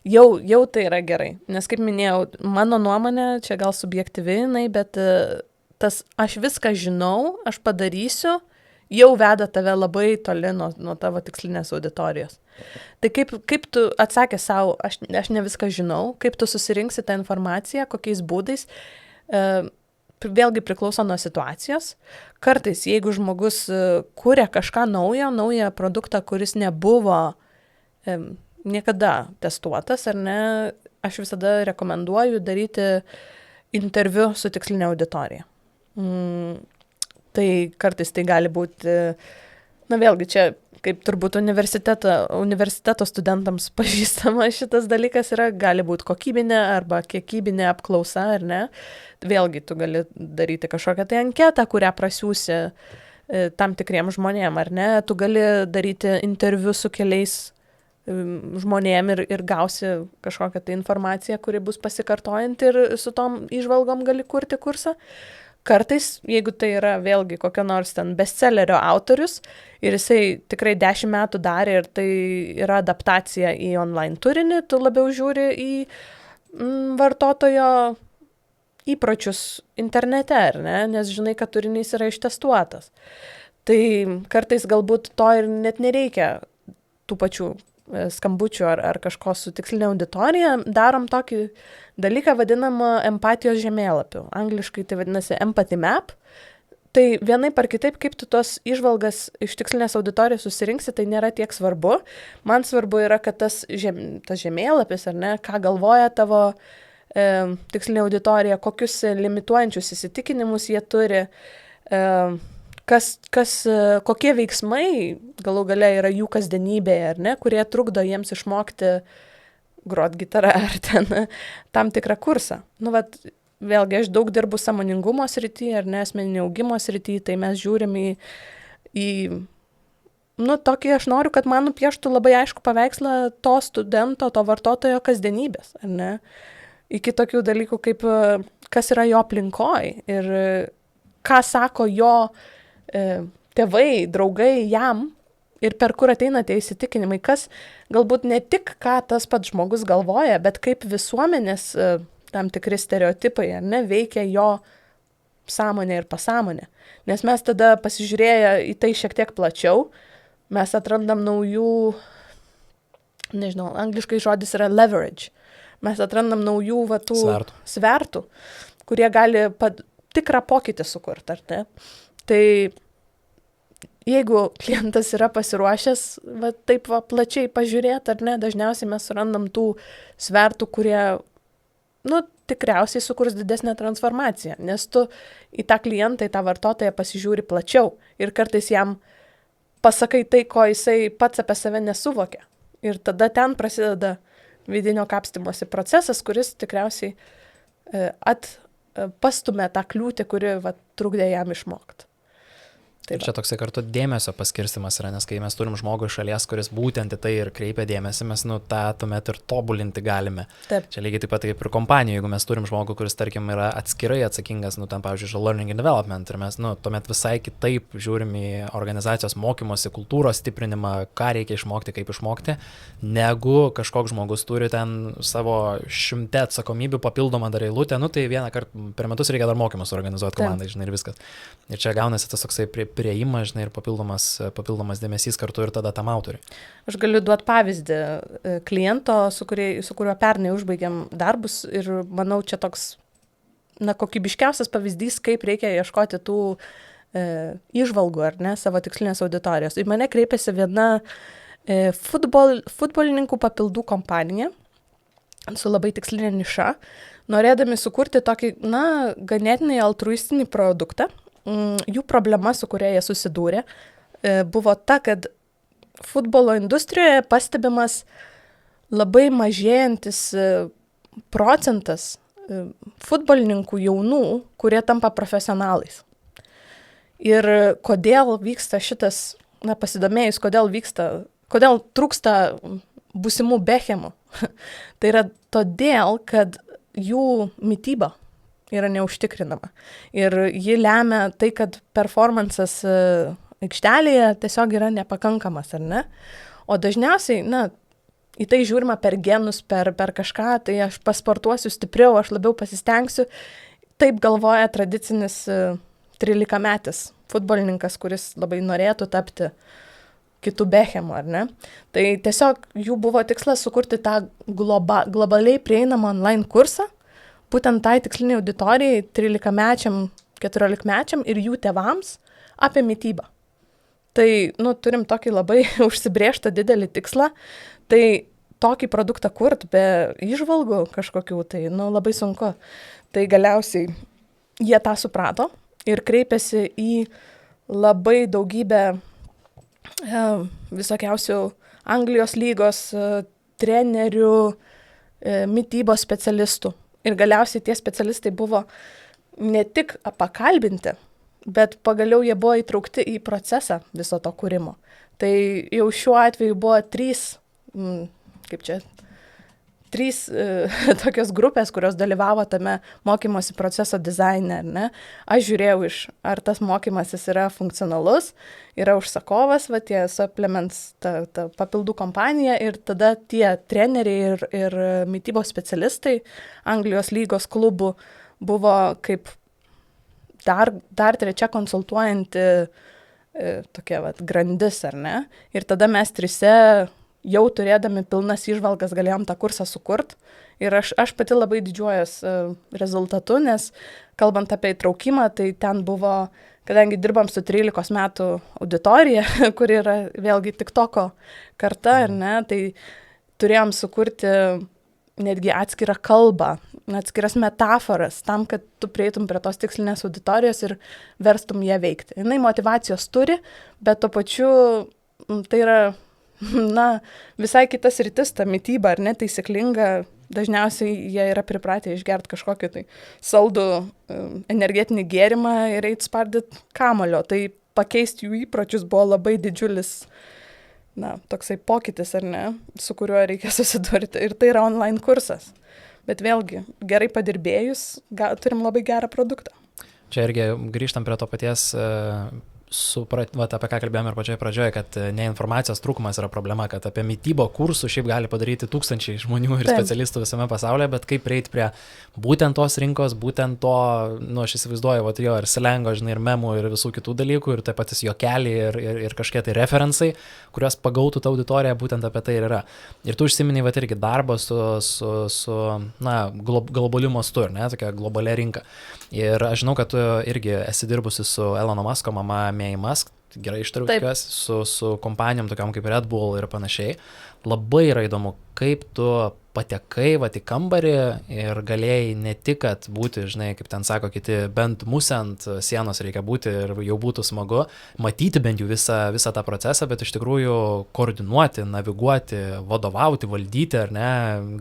Jau tai yra gerai. Nes, kaip minėjau, mano nuomonė, čia gal subjektyvi, bet tas aš viską žinau, aš padarysiu, jau veda tave labai toli nuo tavo tikslinės auditorijos. Tai kaip tu atsakė savo, aš ne viską žinau, kaip tu susirinksi tą informaciją, kokiais būdais, vėlgi priklauso nuo situacijos. Kartais, jeigu žmogus kuria kažką naują produktą, kuris nebuvo niekada testuotas, ar ne, aš visada rekomenduoju daryti interviu su tikslinė auditorija. Tai kartais tai gali būti, vėlgi čia, kaip turbūt universiteto studentams pažįstama šitas dalykas yra, gali būti kokybinė arba kiekybinė apklausa, ar ne. Vėlgi tu gali daryti kažkokią tai anketą, kurią prasiūsi tam tikriem žmonėm, ar ne. Tu gali daryti interviu su keliais žmonėm ir gausi kažkokią tai informaciją, kuri bus pasikartojanti ir su tom įžvalgom gali kurti kursą. Kartais, jeigu tai yra vėlgi kokio nors ten bestsellerio autorius ir jisai tikrai 10 metų darė ir tai yra adaptacija į online turinį, tu labiau žiūri į vartotojo įpročius internete, ar ne, nes žinai, kad turinys yra ištestuotas. Tai kartais galbūt to ir net nereikia tų pačių skambučių ar kažko su tikslinė auditorija, darom tokį dalyką vadinamą empatijos žemėlapiu. Angliškai tai vadinasi empathy map. Tai vienaip ar kitaip, kaip tu tos įžvalgas iš tikslinės auditorijos susirinksi, tai nėra tiek svarbu. Man svarbu yra, kad tas žemėlapis, ar ne, ką galvoja tavo tikslinė auditorija, kokius limituojančius įsitikinimus jie turi, kokie veiksmai galų gale yra jų kasdienybėje, ar ne, kurie trukdo jiems išmokti grot gitarą ar ten tam tikrą kursą. Nu, vat, vėlgi, aš daug dirbu sąmoningumo srityje, ar ne, asmeninio augimo srityje, tai mes žiūrim į tokį aš noriu, kad man nupieštų labai aišku paveikslą to studento, to vartotojo kasdienybės, ar ne, iki tokių dalykų, kaip kas yra jo aplinkoj ir ką sako jo tėvai, draugai jam ir per kur ateina tie įsitikinimai, kas galbūt ne tik ką tas pats žmogus galvoja, bet kaip visuomenės tam tikri stereotipai, ar ne, veikia jo sąmonę ir pasąmonę. Nes mes tada pasižiūrėję į tai šiek tiek plačiau, mes atrandam naujų, nežinau, angliškai žodis yra leverage. Mes atrandam naujų svertų, kurie gali tikrą pokytį sukurti, ar ne? Tai jeigu klientas yra pasiruošęs taip plačiai pažiūrėti, ar ne, dažniausiai mes surandam tų svertų, kurie, tikriausiai sukurs didesnę transformaciją, nes tu į tą klientą, į tą vartotoją pasižiūri plačiau ir kartais jam pasakai tai, ko jisai pats apie save nesuvokia. Ir tada ten prasideda vidinio kapstymosi procesas, kuris tikriausiai pastumė tą kliūtį, kuri trukdė jam išmokti. Ir čia toksai kartu dėmesio paskirstimas yra, nes kai mes turim žmogų iš šalies, kuris būtent į tai ir kreipia dėmesį, mes tą tuomet ir tobulinti galime. Taip. Čia lygiai taip pat kaip ir kompanijų, jeigu mes turim žmogų, kuris, tarkim, yra atskirai atsakingas, ten, pavyzdžiui, learning and development, ir mes, tuomet visai kitaip žiūrim į organizacijos mokymosi, kultūros stiprinimą, ką reikia išmokti, kaip išmokti, negu kažkoks žmogus turi ten savo 100 atsakomybių papildomą dar eilutę, tai vieną kartą per metus reikia dar mokymus organizuoti komandai, žinai, ir viskas. Ir čia gaunasi tas toksai priėjimas, žinai, ir papildomas dėmesys kartu ir tada tam autoriui. Aš galiu duoti pavyzdį kliento, su kuriuo pernai užbaigėm darbus ir manau, čia toks kokybiškiausias pavyzdys, kaip reikia ieškoti tų įžvalgų, ar ne, savo tikslinės auditorijos. Į mane kreipėsi viena futbolininkų papildų kompanija su labai tikslinė niša, norėdami sukurti tokį, ganėtinai altruistinį produktą. Jų problema, su kuria jie susidūrė, buvo ta, kad futbolo industrijoje pastebimas labai mažėjantis procentas futbolininkų jaunų, kurie tampa profesionalais. Ir kodėl vyksta šitas, pasidomėjus, kodėl trūksta būsimų Bekhemų. Tai yra todėl, kad jų mityba yra neužtikrinama. Ir ji lemia tai, kad performances aikštelėje tiesiog yra nepakankamas, ar ne? O dažniausiai, į tai žiūrima per genus, per kažką, tai aš pasportuosiu stipriau, aš labiau pasistengsiu. Taip galvoja tradicinis 13-metis futbolininkas, kuris labai norėtų tapti kitų Bekhemų, ar ne? Tai tiesiog jų buvo tikslas sukurti tą globaliai prieinamą online kursą, būtent tai tiksliniai auditorijai, 13-mečiam, 14-mečiam ir jų tėvams apie mitybą. Tai, turim tokį labai užsibrėžtą didelį tikslą, tai tokį produktą kurt be įžvalgų kažkokių, tai, labai sunku. Tai galiausiai jie tą suprato ir kreipėsi į labai daugybę visokiausių Anglijos lygos trenerių, mitybos specialistų. Ir galiausiai tie specialistai buvo ne tik pakalbinti, bet pagaliau jie buvo įtraukti į procesą viso to kūrimo. Tai jau šiuo atveju buvo trys tokios grupės, kurios dalyvavo tame mokymosi proceso dizaine, ne? Aš žiūrėjau ar tas mokymasis yra funkcionalus, yra užsakovas, tie supplements, ta papildų kompanija ir tada tie treneriai ir mitybos specialistai Anglijos lygos klubų buvo kaip dar trečia konsultuojanti tokia grandis, ar ne? Ir tada mes trise jau turėdami pilnas įžvalgas galėjom tą kursą sukurt. Ir aš pati labai didžiuojas rezultatu, nes kalbant apie įtraukimą, tai ten buvo, kadangi dirbam su 13 metų auditorija, kuri yra vėlgi TikToko karta, ar ne, tai turėjom sukurti netgi atskirą kalbą, atskiras metaforas, tam, kad tu prieitum prie tos tikslinės auditorijos ir verstum ją veikti. Jinai motyvacijos turi, bet tuo pačiu tai yra, visai kitas rytis, ta mityba, ar ne, taisyklinga. Dažniausiai jie yra pripratę išgerti kažkokį tai saldų energetinį gėrimą ir eit spardyti kamulio. Tai pakeisti jų įpročius buvo labai didžiulis, toksai pokytis, ar ne, su kuriuo reikia susidurti. Ir tai yra online kursas. Bet vėlgi, gerai padirbėjus, turim labai gerą produktą. Čia irgi grįžtam prie to paties, apie ką kalbėjome ir pradžioje, kad ne informacijos trūkumas yra problema, kad apie mitybą kursų šiaip gali padaryti tūkstančiai žmonių ir specialistų visame pasaulyje, bet kaip prieiti prie būtent tos rinkos, būtent to, aš įsivaizduoju, ir slengo, ir memų ir visų kitų dalykų, ir taip patys juokeliai ir kažkokie tai referencai, kuriuos pagautų ta auditorija, būtent apie tai ir yra. Ir tu užsiminiai irgi darbą su globaliu mastu, ne, tokia globalia rinka. Ir aš žinau, kad tu irgi esi dirbusi su Elono Musko mama May Musk, gerai ištariu tikiuosi, su kompanijom tokiam kaip Red Bull ir panašiai. Labai yra įdomu, kaip tu patekai į kambarį ir galėjai ne tik, kad būti, kaip ten sako kiti, bent musę ant sienos reikia būti ir jau būtų smagu, matyti bent jau visą tą procesą, bet iš tikrųjų koordinuoti, naviguoti, vadovauti, valdyti, ar ne,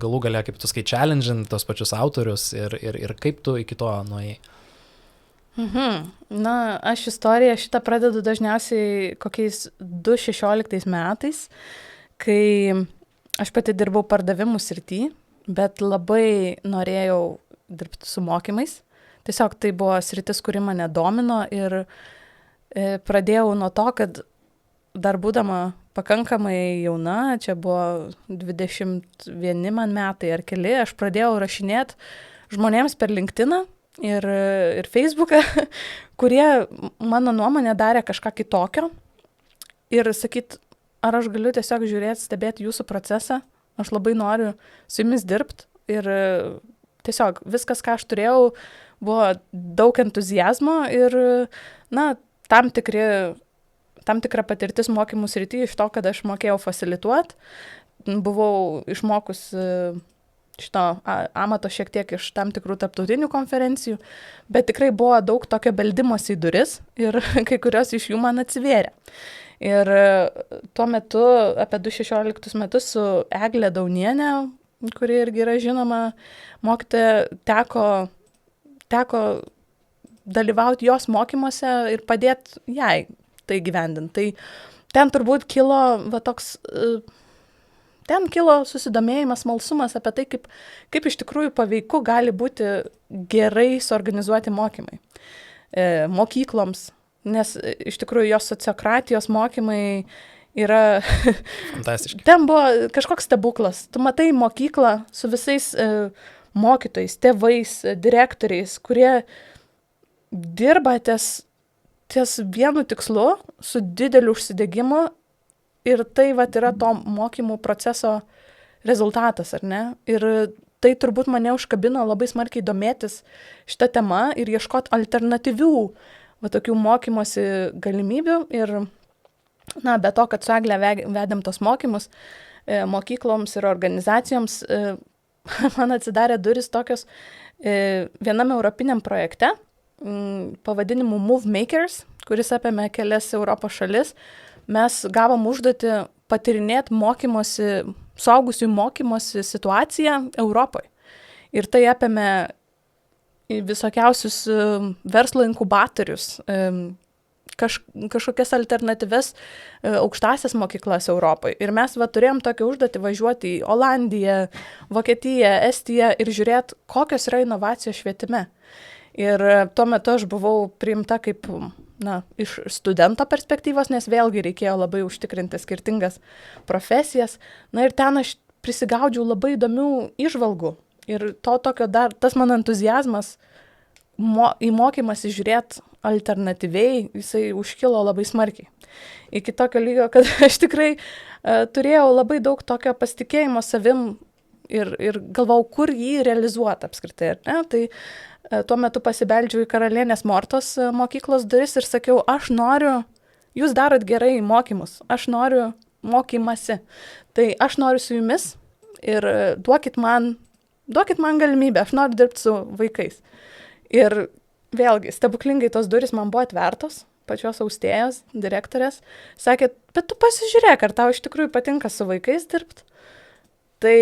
galų galia, kaip tu skai challenging tos pačius autorius ir kaip tu iki to nuėjai. Aš istoriją šitą pradedu dažniausiai kokiais 2016 metais, kai aš pati dirbau pardavimų srity, bet labai norėjau dirbti su mokymais. Tiesiog tai buvo sritis, kuri mane domino ir pradėjau nuo to, kad dar būdama pakankamai jauna, čia buvo 21 man metai ar keli, aš pradėjau rašinėti žmonėms per LinkedIną ir Facebooką, kurie mano nuomonė darė kažką kitokio ir sakyt, ar aš galiu tiesiog žiūrėti, stebėti jūsų procesą, aš labai noriu su jumis dirbti ir tiesiog viskas, ką aš turėjau, buvo daug entuzijazmo ir, tam tikra patirtis mokymų srity iš to, kad aš mokėjau fasilituoti, buvau išmokus šito amato šiek tiek iš tam tikrų tarptautinių konferencijų, bet tikrai buvo daug tokio beldimosi į duris ir kai kurios iš jų man atsivėrė. Ir tuo metu, apie 2016 metus su Egle Daunienė, kuri irgi yra žinoma mokytoja, teko dalyvauti jos mokymuose ir padėti jai tai gyvendinti. Tai ten turbūt kilo Ten kilo susidomėjimas, smalsumas apie tai, kaip iš tikrųjų paveiku gali būti gerai suorganizuoti mokymai mokykloms, nes iš tikrųjų jos sociokratijos mokymai yra... Fantastiški. Ten buvo kažkoks stebuklas. Tu matai mokyklą su visais mokytojais, tėvais, direktoriais, kurie dirba ties vienu tikslu, su dideliu užsidegimu. Ir tai yra to mokymų proceso rezultatas, ar ne? Ir tai turbūt mane užkabino labai smarkiai domėtis šitą temą ir ieškoti alternatyvių tokių mokymosi galimybių. Ir, be to, kad su Egle vedėm tos mokymus mokykloms ir organizacijoms, man atsidarė duris tokios viename europiniam projekte, pavadinimu Move Makers, kuris apėmė kelias Europos šalis. Mes gavom užduotį patirinėti suaugusių mokymosi situaciją Europoje. Ir tai apėmė visokiausius verslo inkubatorius, kažkokias alternatyves aukštasias mokyklas Europoje. Ir mes turėjom tokią užduotį važiuoti į Olandiją, Vokietiją, Estiją ir žiūrėti, kokios yra inovacijos švietime. Ir tuo metu aš buvau priimta kaip... iš studento perspektyvos, nes vėlgi reikėjo labai užtikrinti skirtingas profesijas. Ir ten aš prisigaudžiau labai įdomių įžvalgų. Ir tas mano entuzijazmas į mokymąsi žiūrėti alternatyviai, jisai užkilo labai smarkiai. Iki tokio lygio, kad aš tikrai turėjau labai daug tokio pasitikėjimo savim ir galvau, kur jį realizuoti apskritai. Ne? Tai tuo metu pasibeldžiau į Karalienės Mortos mokyklos duris ir sakiau, aš noriu, jūs darot gerai mokymus, aš noriu mokymasi, tai aš noriu su jumis ir duokit man galimybę, aš noriu dirbti su vaikais. Ir vėlgi, stebuklingai tos duris man buvo atvertos, pačios austėjos, direktorės, sakė, bet tu pasižiūrėk, ar tau iš tikrųjų patinka su vaikais dirbti. Tai,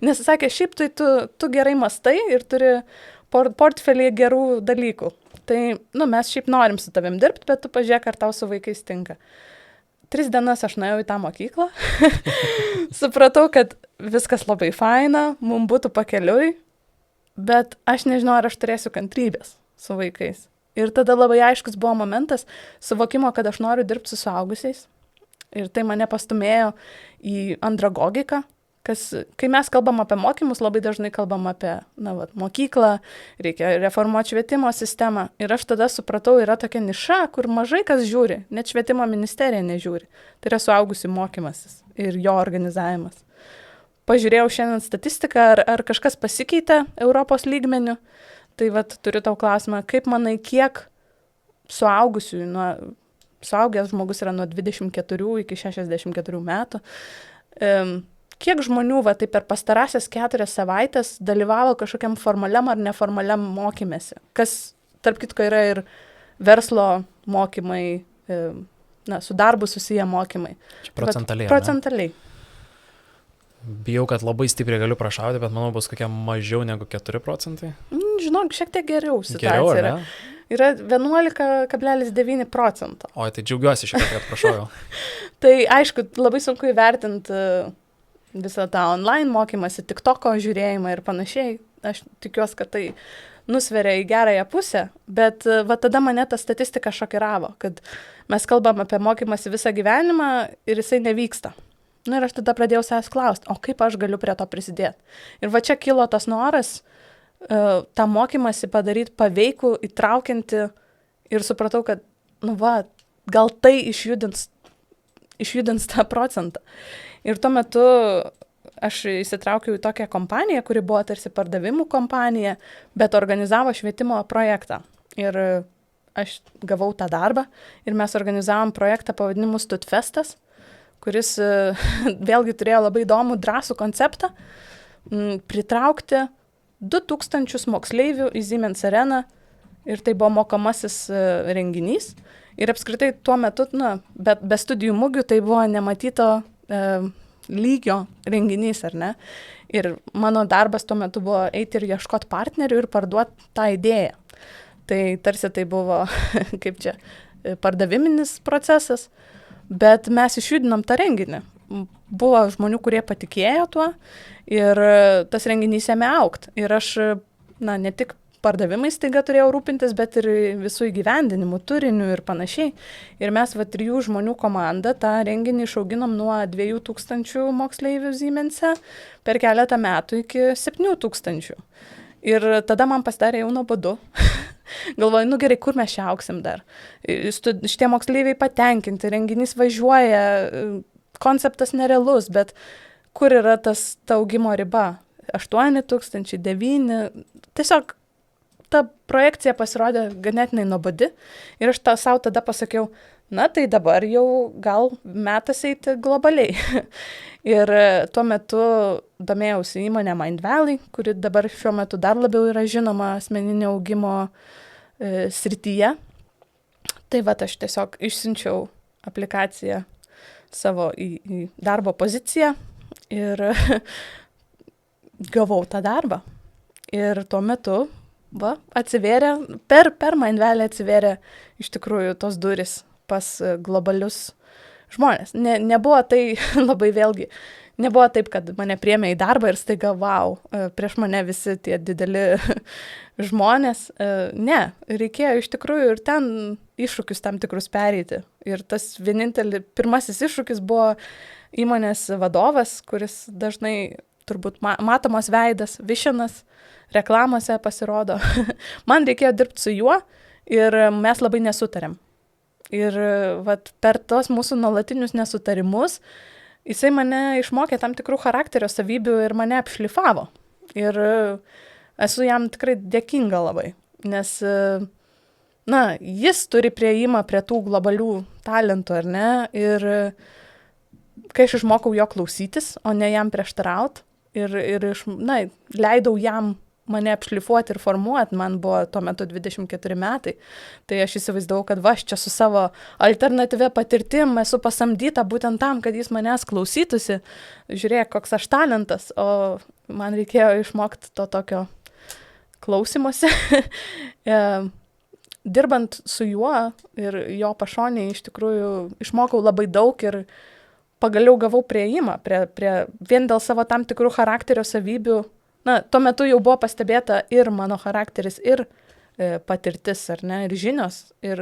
nes sakė, šiaip tai tu gerai mastai ir turi portfelį gerų dalykų. Tai, mes šiaip norim su tavim dirbti, bet tu pažiūrėk, ar tau su vaikais tinka. 3 dienas aš nuėjau į tą mokyklą, supratau, kad viskas labai faina, mums būtų pakeliui, bet aš nežinau, ar aš turėsiu kantrybės su vaikais. Ir tada labai aiškus buvo momentas suvokimo, kad aš noriu dirbti su suaugusiais. Ir tai mane pastumėjo į andragogiką, kai mes kalbam apie mokymus, labai dažnai kalbam apie mokyklą, reikia reformuoti švietimo sistemą. Ir aš tada supratau, yra tokia niša, kur mažai kas žiūri, net švietimo ministerija nežiūri. Tai yra suaugusių mokymasis ir jo organizavimas. Pažiūrėjau šiandien statistiką, ar kažkas pasikeitė Europos lygmeniu. Tai turiu tau klausimą, kaip manai, kiek suaugusių, suaugęs žmogus yra nuo 24 iki 64 metų, kiek žmonių tai per pastarąsias 4 savaitės dalyvavo kažkokiam formaliam ar neformaliam mokymėsi, kas, tarp kitko, yra ir verslo mokymai, su darbu susiję mokymai. Čia procentaliai. Procentaliai. Bijau, kad labai stipriai galiu prašauti, bet manau bus kokia mažiau negu 4%. Žinok, šiek tiek geriau situacija geriau, yra. Yra 11,9%. Oi, tai džiaugiuosi šiek tiek, kad prašojau. Tai aišku, labai sunku įvertinti visą tą online mokymąsi, TikToko žiūrėjimą ir panašiai. Aš tikiuosi, kad tai nusveria į gerąją pusę, bet tada mane ta statistika šokiravo, kad mes kalbam apie mokymąsi visą gyvenimą ir jisai nevyksta. Ir aš tada pradėjau savęs klausti, o kaip aš galiu prie to prisidėti. Ir čia kilo tas noras tą mokymąsi padaryti paveikų, įtraukiantį ir supratau, kad, gal tai išjudins tą procentą. Ir tuo metu aš įsitraukiau į tokią kompaniją, kuri buvo tarsi pardavimų kompanija, bet organizavo švietimo projektą. Ir aš gavau tą darbą ir mes organizavom projektą pavadinimu Studfestas, kuris vėlgi turėjo labai įdomų, drąsų konceptą pritraukti 2000 moksleivių į Siemens areną ir tai buvo mokomasis renginys. Ir apskritai tuo metu, be studijų mugių, tai buvo nematyto lygio renginys, ar ne? Ir mano darbas tuo metu buvo eiti ir ieškoti partnerių ir parduoti tą idėją. Tai tarsi tai buvo, pardaviminis procesas, bet mes išjudinom tą renginį. Buvo žmonių, kurie patikėjo tuo ir tas renginys ėmė augti. Ir aš, ne tik pardavimais taiga turėjau rūpintis, bet ir visų įgyvendinimų, turinių ir panašiai. Ir mes 3 žmonių komandą tą renginį išauginom nuo 2000 moksleivių Siemense per keletą metų iki 7000. Ir tada man pasidarė jau nuobodu. Galvoju, gerai, kur mes čia augsim dar? Šitie moksleiviai patenkinti, renginys važiuoja, konceptas nerealus, bet kur yra ta augimo riba? 8000, 9, tiesiog ta projekcija pasirodė ganėtinai nuobodi ir aš savo tada pasakiau, tai dabar jau gal metas eiti globaliai. Ir tuo metu domėjausi įmonę Mindvalley, kuri dabar šiuo metu dar labiau yra žinoma asmeninio augimo srityje. Tai aš tiesiog išsiunčiau aplikaciją savo į darbo poziciją ir gavau tą darbą. Ir tuo metu atsivėrė, per Mindvalley atsivėrė iš tikrųjų tos durys pas globalius žmonės. Nebuvo tai labai vėlgi, nebuvo taip, kad mane priėmė į darbą ir staiga, prieš mane visi tie dideli žmonės. Ne, reikėjo iš tikrųjų ir ten iššūkius tam tikrus pereiti. Ir tas pirmasis iššūkis buvo įmonės vadovas, kuris dažnai turbūt matomas veidas, višinas, reklamose pasirodo. Man reikėjo dirbti su juo ir mes labai nesutarėm. Ir vat, per tos mūsų nuolatinius nesutarimus jisai mane išmokė tam tikrų charakterio savybių ir mane apšlifavo. Ir esu jam tikrai dėkinga labai, nes jis turi prieimą prie tų globalių talentų, ar ne? Ir kai aš išmokau jo klausytis, o ne jam prieštarauti, ir leidau jam mane apšlifuoti ir formuoti, man buvo tuo metu 24 metai, tai aš įsivaizdavau, kad aš čia su savo alternatyvia patirtim esu pasamdyta būtent tam, kad jis manęs klausytųsi, žiūrėk, koks aš talentas, o man reikėjo išmokti to tokio klausimosi. Dirbant su juo ir jo pašonėje iš tikrųjų išmokau labai daug ir pagaliau gavau prieimą prie vien dėl savo tam tikrų charakterio savybių. Tuo metu jau buvo pastebėta ir mano charakteris, ir patirtis, ar ne, ir žinios, ir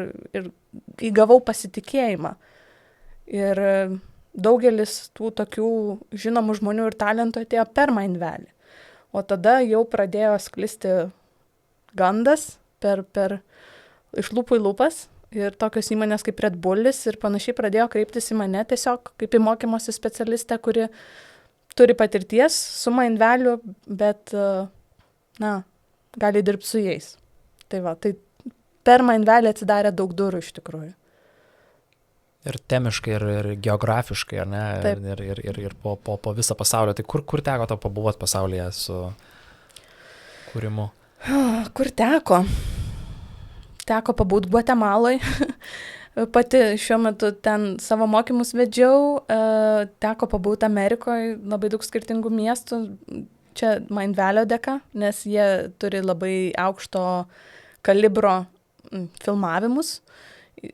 įgavau pasitikėjimą. Ir daugelis tų tokių žinomų žmonių ir talentų atėjo per Mindvalley. O tada jau pradėjo sklisti gandas per iš lūpų į lūpas. Ir tokios įmonės kaip Red Bullis ir panašiai pradėjo kreiptis į mane tiesiog kaip į mokymosi specialistę, kuri turi patirties su Mindvalley, bet, gali dirbti su jais. Tai per Mindvalley atsidarė daug durų iš tikrųjų. Ir temiškai, ir geografiškai, ar ne? Taip. Ir po visą pasaulio. Tai kur teko to pabuvoti pasaulyje su kūrimu? Kur teko? Teko pabūti Gvatemaloj. Pati šiuo metu ten savo mokymus vedžiau. Teko pabūti Amerikoje, labai daug skirtingų miestų. Čia Mindvalley dėka, nes jie turi labai aukšto kalibro filmavimus.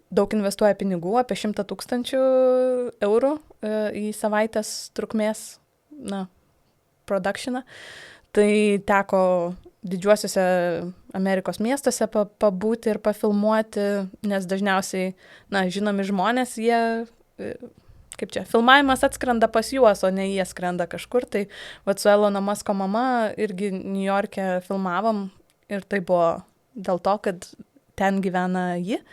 Daug investuoja pinigų, apie 100 000 eurų į savaitės trukmės productioną. Tai teko didžiuosiuose Amerikos miestuose pabūti ir pafilmuoti, nes dažniausiai, žinomi žmonės, jie, filmavimas atskrenda pas juos, o ne jie skrenda kažkur. Tai su Elono Musko mama irgi New York'e filmavom ir tai buvo dėl to, kad ten gyvena ji.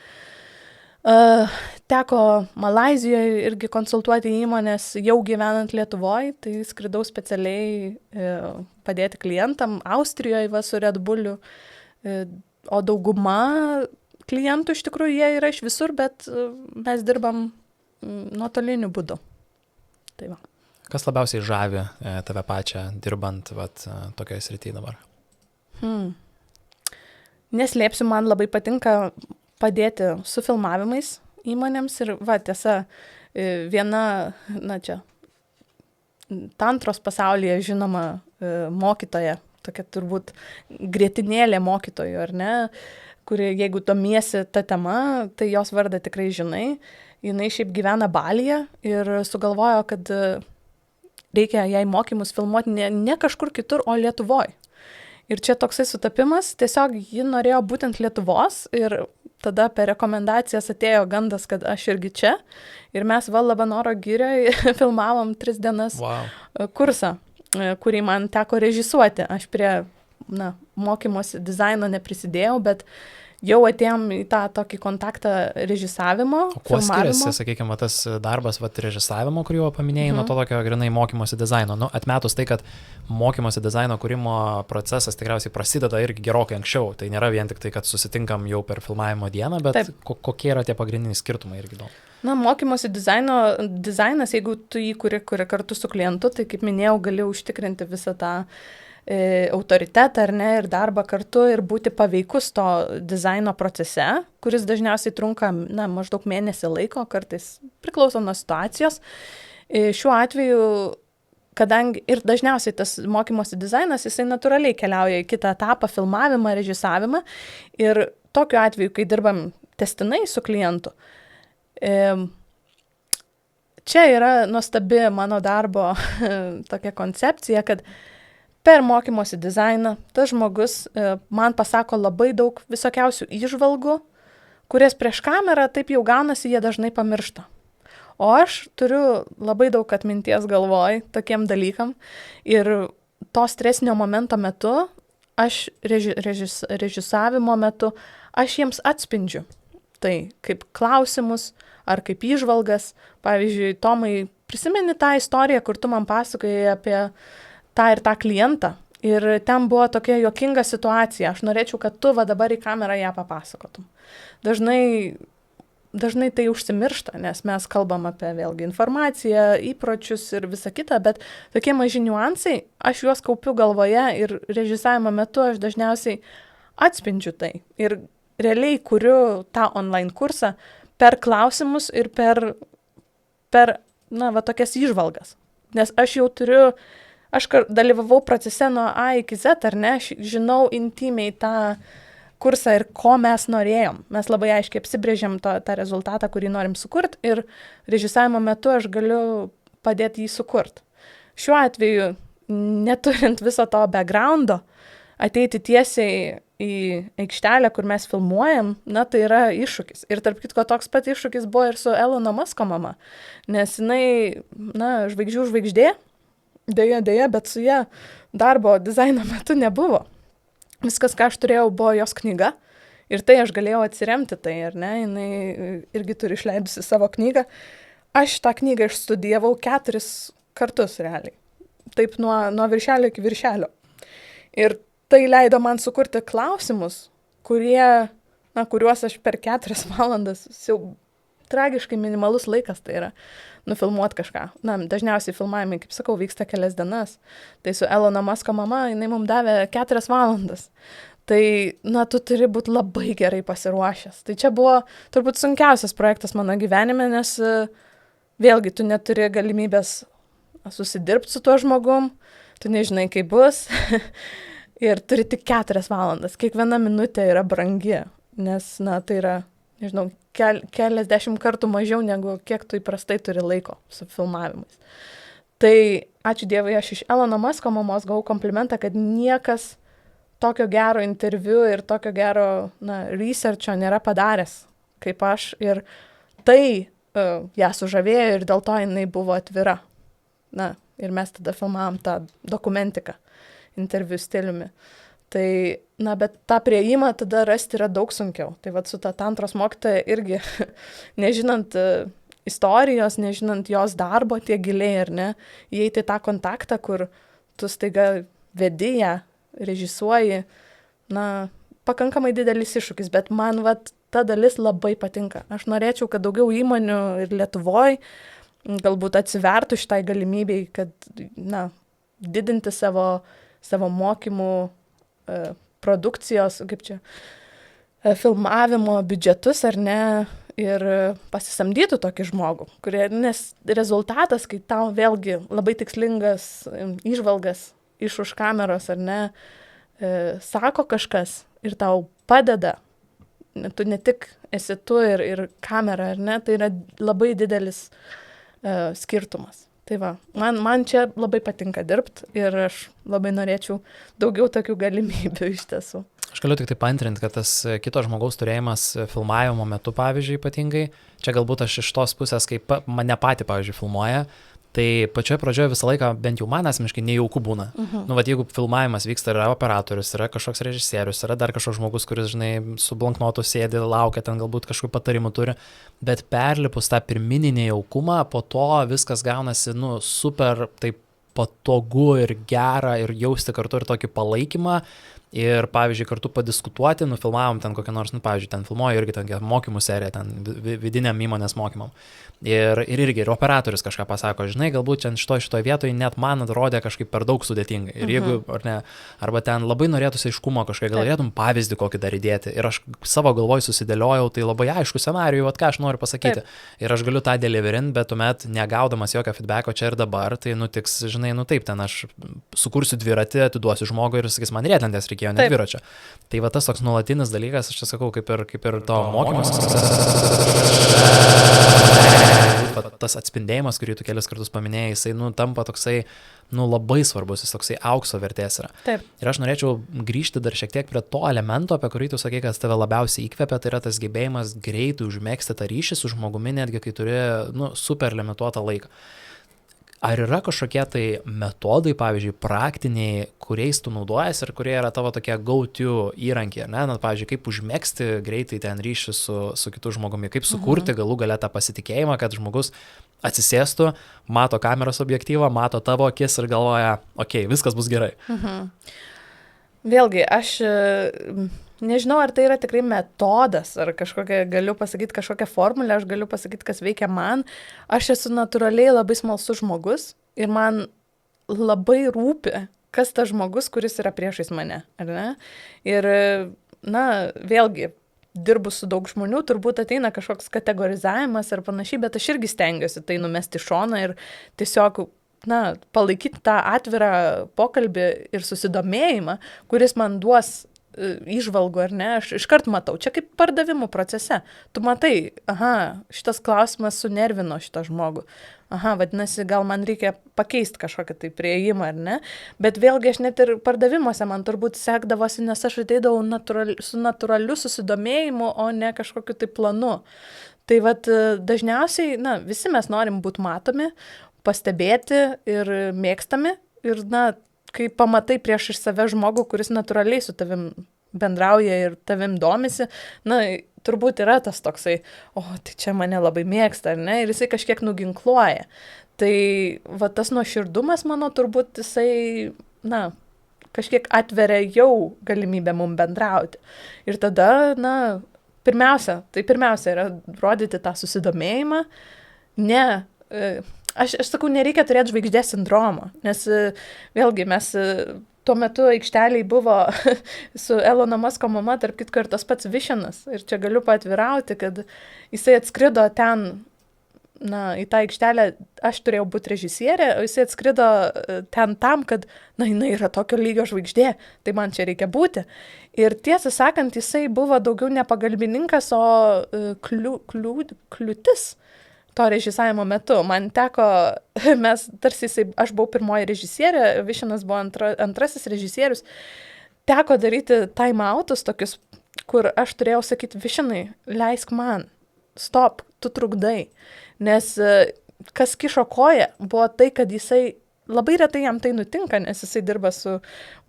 Teko Malaizijoje irgi konsultuoti įmonės jau gyvenant Lietuvoje, tai skridau specialiai padėti klientam Austrijoje su Red Bulliu, o dauguma klientų iš tikrųjų jie yra iš visur, bet mes dirbam nuotoliniu būdu. Tai va. Kas labiausiai žavi tave pačią dirbant tokioje srityje dabar? Neslėpsiu, man labai patinka padėti su filmavimais įmonėms ir tiesa, viena, tantros pasaulyje žinoma mokytoja, tokia turbūt grietinėlė mokytojų, ar ne, kuri, jeigu domiesi ta tema, tai jos vardą tikrai žinai. Jinai šiaip gyvena Balyje ir sugalvojo, kad reikia jai mokymus filmuoti ne kažkur kitur, o Lietuvoje. Ir čia toksai sutapimas, tiesiog ji norėjo būtent Lietuvos ir tada per rekomendacijas atėjo gandas, kad aš irgi čia. Ir mes Labanoro girioje filmavom 3 dienas kursą, kurį man teko režisuoti. Aš prie mokymosi dizaino neprisidėjau, bet jau atėjom į tą tokį kontaktą režisavimo, o kuo filmavimo. Skiriasi, sakykime, tas darbas režisavimo, kurį jau paminėjai, nuo to tokio grinai mokymosi dizaino? Atmetus tai, kad mokymosi dizaino kūrimo procesas tikriausiai prasideda irgi gerokai anksčiau. Tai nėra vien tik tai, kad susitinkam jau per filmavimo dieną, bet kokie yra tie pagrindiniai skirtumai irgi įdomu? Mokymosi dizainas, jeigu tu jį kuri kartu su klientu, tai kaip minėjau, gali užtikrinti visą tą autoritetą, ar ne, ir darbą kartu ir būti paveikus to dizaino procese, kuris dažniausiai trunka maždaug mėnesį laiko, kartais priklauso nuo situacijos. Šiuo atveju, kadangi ir dažniausiai tas mokymosi dizainas, jisai natūraliai keliauja į kitą etapą, filmavimą, režisavimą, ir tokiu atveju, kai dirbam testinai su klientu, čia yra nuostabi mano darbo tokia koncepcija, kad per mokymosi dizainą tas žmogus man pasako labai daug visokiausių įžvalgų, kurias prieš kamerą taip jau gaunasi, jie dažnai pamiršta. O aš turiu labai daug atminties galvoj tokiem dalykam ir to stresinio momento metu, aš režisavimo metu, aš jiems atspindžiu tai kaip klausimus ar kaip įžvalgas. Pavyzdžiui, Tomai, prisimeni tą istoriją, kur tu man pasakojai apie tą ir tą klientą. Ir ten buvo tokia juokinga situacija. Aš norėčiau, kad tu dabar į kamerą ją papasakotum. Dažnai tai užsimiršta, nes mes kalbam apie vėlgi informaciją, įpročius ir visą kitą, bet tokie maži niuansai, aš juos kaupiu galvoje ir režisavimo metu aš dažniausiai atspindžiu tai. Ir realiai kuriu tą online kursą per klausimus ir per tokias įžvalgas. Nes aš jau turiu, aš dalyvavau procese nuo A iki Z, ar ne, aš žinau intimiai tą kursą ir ko mes norėjom. Mes labai aiškiai apsibrėžėm tą rezultatą, kurį norim sukurti ir režisavimo metu aš galiu padėti jį sukurti. Šiuo atveju, neturint viso to backgroundo, ateiti tiesiai į aikštelę, kur mes filmuojam, tai yra iššūkis. Ir tarp kitko toks pat iššūkis buvo ir su Elono Musko mama, nes jinai, žvaigždžių žvaigždė, dėja, bet su ja darbo dizaino metu nebuvo. Viskas, ką aš turėjau, buvo jos knyga ir tai aš galėjau atsiremti tai, ar ne, jinai irgi turi išleidusi savo knygą. Aš tą knygą išstudijavau 4 kartus realiai, taip nuo viršelio iki viršelio. Ir tai leido man sukurti klausimus, kuriuos aš per 4 valandas, tragiškai minimalus laikas tai yra, nufilmuoti kažką. Dažniausiai filmavimai, kaip sakau, vyksta kelias dienas. Tai su Elono Musko mama, jinai mums davė 4 valandas. Tai, tu turi būti labai gerai pasiruošęs. Tai čia buvo turbūt sunkiausias projektas mano gyvenime, nes vėlgi tu neturi galimybės susidirbti su tuo žmogum, tu nežinai, kaip bus ir turi tik 4 valandas. Kiekviena minutė yra brangi, nes, tai yra, nežinau, keliasdešimt kartų mažiau negu kiek tu įprastai turi laiko su filmavimais. Tai ačiū Dievui, aš iš Elono Musko mamos gavau komplimentą, kad niekas tokio gero interviu ir tokio gero researcho nėra padaręs kaip aš. Ir tai ją sužavėjo ir dėl to jinai buvo atvira. Ir mes tada filmavom tą dokumentiką interviu stiliumi. Tai, bet tą prieimą tada rasti yra daug sunkiau. Tai su ta tantros mokytoja irgi, nežinant istorijos, nežinant jos darbo tiek giliai, ar ne, įeiti tą kontaktą, kur tu staiga vedi ją, režisuoji, pakankamai didelis iššūkis, bet man ta dalis labai patinka. Aš norėčiau, kad daugiau įmonių ir Lietuvoj galbūt atsivertų šitai galimybei, kad, didinti savo mokymų produkcijos, filmavimo biudžetus, ar ne, ir pasisamdytų tokį žmogų, nes rezultatas, kai tau vėlgi labai tikslingas įžvalgas iš už kameros, ar ne, sako kažkas ir tau padeda, tu ne tik esi tu ir kamera, ar ne, tai yra labai didelis skirtumas. Tai man čia labai patinka dirbti ir aš labai norėčiau daugiau tokių galimybių iš tiesų. Aš galiu tik tai paantrinti, kad tas kito žmogaus turėjimas filmavimo metu, pavyzdžiui, ypatingai, čia galbūt aš iš tos pusės, kaip mane patį, pavyzdžiui, filmuoja, tai pačioje pradžioje visą laiką, bent jau man asmeniškai, nejauku būna. Jeigu filmavimas vyksta, yra operatorius, yra kažkoks režisierius, yra dar kažkoks žmogus, kuris, su blanknotu sėdi, laukia, ten galbūt kažkokių patarimų turi, bet perlipus tą pirminį nejaukumą, po to viskas gaunasi, super taip patogu ir gera ir jausti kartu ir tokį palaikymą. Ir, pavyzdžiui, kartu padiskutuoti, nufilmavom ten kokią nors, pavyzdžiui, ten filmuoju irgi ten mokymų seriją, ten vidiniam įmonės mokymam. Ir irgi, ir operatorius kažką pasako, žinai, galbūt čia šitoje vietoje net man atrodė kažkaip per daug sudėtingai. Ir jeigu, ar ne, arba ten labai norėtųsi aiškumo kažką, gal galėtum pavyzdį kokį dar įdėti. Ir aš savo galvoj susidėliojau, tai labai aišku scenarijų, ką aš noriu pasakyti. Taip. Ir aš galiu tą deliverint, bet tuomet negaudamas jokio feedbacko čia ir dabar, tai nutiks, žinai, taip, ten aš sukursiu dviratį, atiduosiu žmogui ir sakys, man riedlentės reikėjo, ne dviračio. Tai tas toks nuolatinis dalykas, aš čia sakau, kaip ir to mokymas. Tas atspindėjimas, kurį tu kelis kartus paminėjai, jisai tampa toksai labai svarbus, jis toksai aukso vertės yra. Taip. Ir aš norėčiau grįžti dar šiek tiek prie to elemento, apie kurį tu sakai, kad tave labiausiai įkvepia, tai yra tas gebėjimas greitai užmegzti tą ryšį su žmogumi, netgi kai turi super limituotą laiką. ar yra kažkokie tai metodai, pavyzdžiui, praktiniai, kuriais tu naudojasi ir kurie yra tavo tokie go-to įrankiai, ne? Na, pavyzdžiui, kaip užmėgsti greitai ten ryšį su kitu žmogumi, kaip sukurti galų galę tą pasitikėjimą, kad žmogus atsisėstų, mato kameros objektyvą, mato tavo akis ir galvoja, okei, viskas bus gerai. Vėlgi, aš nežinau, ar tai yra tikrai metodas, ar galiu pasakyti kažkokią formulę, aš galiu pasakyti, kas veikia man. Aš esu natūraliai labai smalsus žmogus ir man labai rūpi, kas tas žmogus, kuris yra priešais mane, ar ne? Ir, na, vėlgi, dirbu su daug žmonių, turbūt ateina kažkoks kategorizavimas ar panašiai, bet aš irgi stengiuosi tai numesti šoną ir tiesiog, na, palaikyti tą atvirą pokalbį ir susidomėjimą, kuris man duos įžvalgų, ar ne, aš iškart matau, čia kaip pardavimų procese, tu matai, šitas klausimas sunervino šitą žmogų, vadinasi, gal man reikia pakeisti kažkokią tai prieėjimą, ar ne, bet vėlgi aš net ir pardavimuose man turbūt sekdavosi, nes aš ateidavau su natūraliu susidomėjimu, o ne kažkokiu tai planu. Tai dažniausiai, na, visi mes norim būti matomi, pastebėti ir mėgstami ir, na, kai pamatai prieš iš save žmogų, kuris natūraliai su tavim bendrauja ir tavim domisi, na, turbūt yra tas toksai, tai čia mane labai mėgsta, ar ne, ir jisai kažkiek nuginkluoja. Tai tas nuoširdumas mano turbūt jisai, na, kažkiek atveria jau galimybę mum bendrauti. Ir tada, na, pirmiausia yra rodyti tą susidomėjimą, Aš sakau, nereikia turėti žvaigždės sindromo, nes vėlgi mes tuo metu aikšteliai buvo su Elono Musko mama, tarp kitko ir tas pats Višinas. Ir čia galiu paatvirauti, kad jisai atskrido ten, na, į tą aikštelę, aš turėjau būti režisierė, o jisai atskrido ten tam, kad, na, jinai yra tokio lygio žvaigždė, tai man čia reikia būti. Ir tiesą sakant, jisai buvo daugiau ne pagalbininkas, o kliūtis to režisavimo metu. Man teko, aš buvau pirmoji režisierė, Višinas buvo antrasis režisierius, teko daryti time-outus tokius, kur aš turėjau sakyti, Višinai, leisk man, stop, tu trukdai. Nes kas kišo koją, buvo tai, kad jisai, labai retai jam tai nutinka, nes jisai dirba su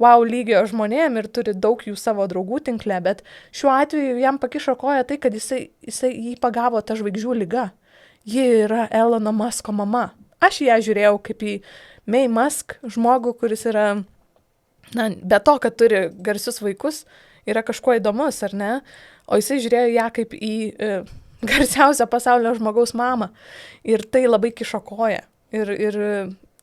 wow lygio žmonėm ir turi daug jų savo draugų tinkle, bet šiuo atveju jam pakišo koją tai, kad jisai jį pagavo ta žvaigždžių liga. Ji yra Elono Musko mama. Aš ją žiūrėjau kaip į May Musk žmogų, kuris yra, na, be to, kad turi garsius vaikus, yra kažkuo įdomus, ar ne? O jisai žiūrėjo ją kaip į garsiausią pasaulio žmogaus mamą. Ir tai labai kišo koją. Ir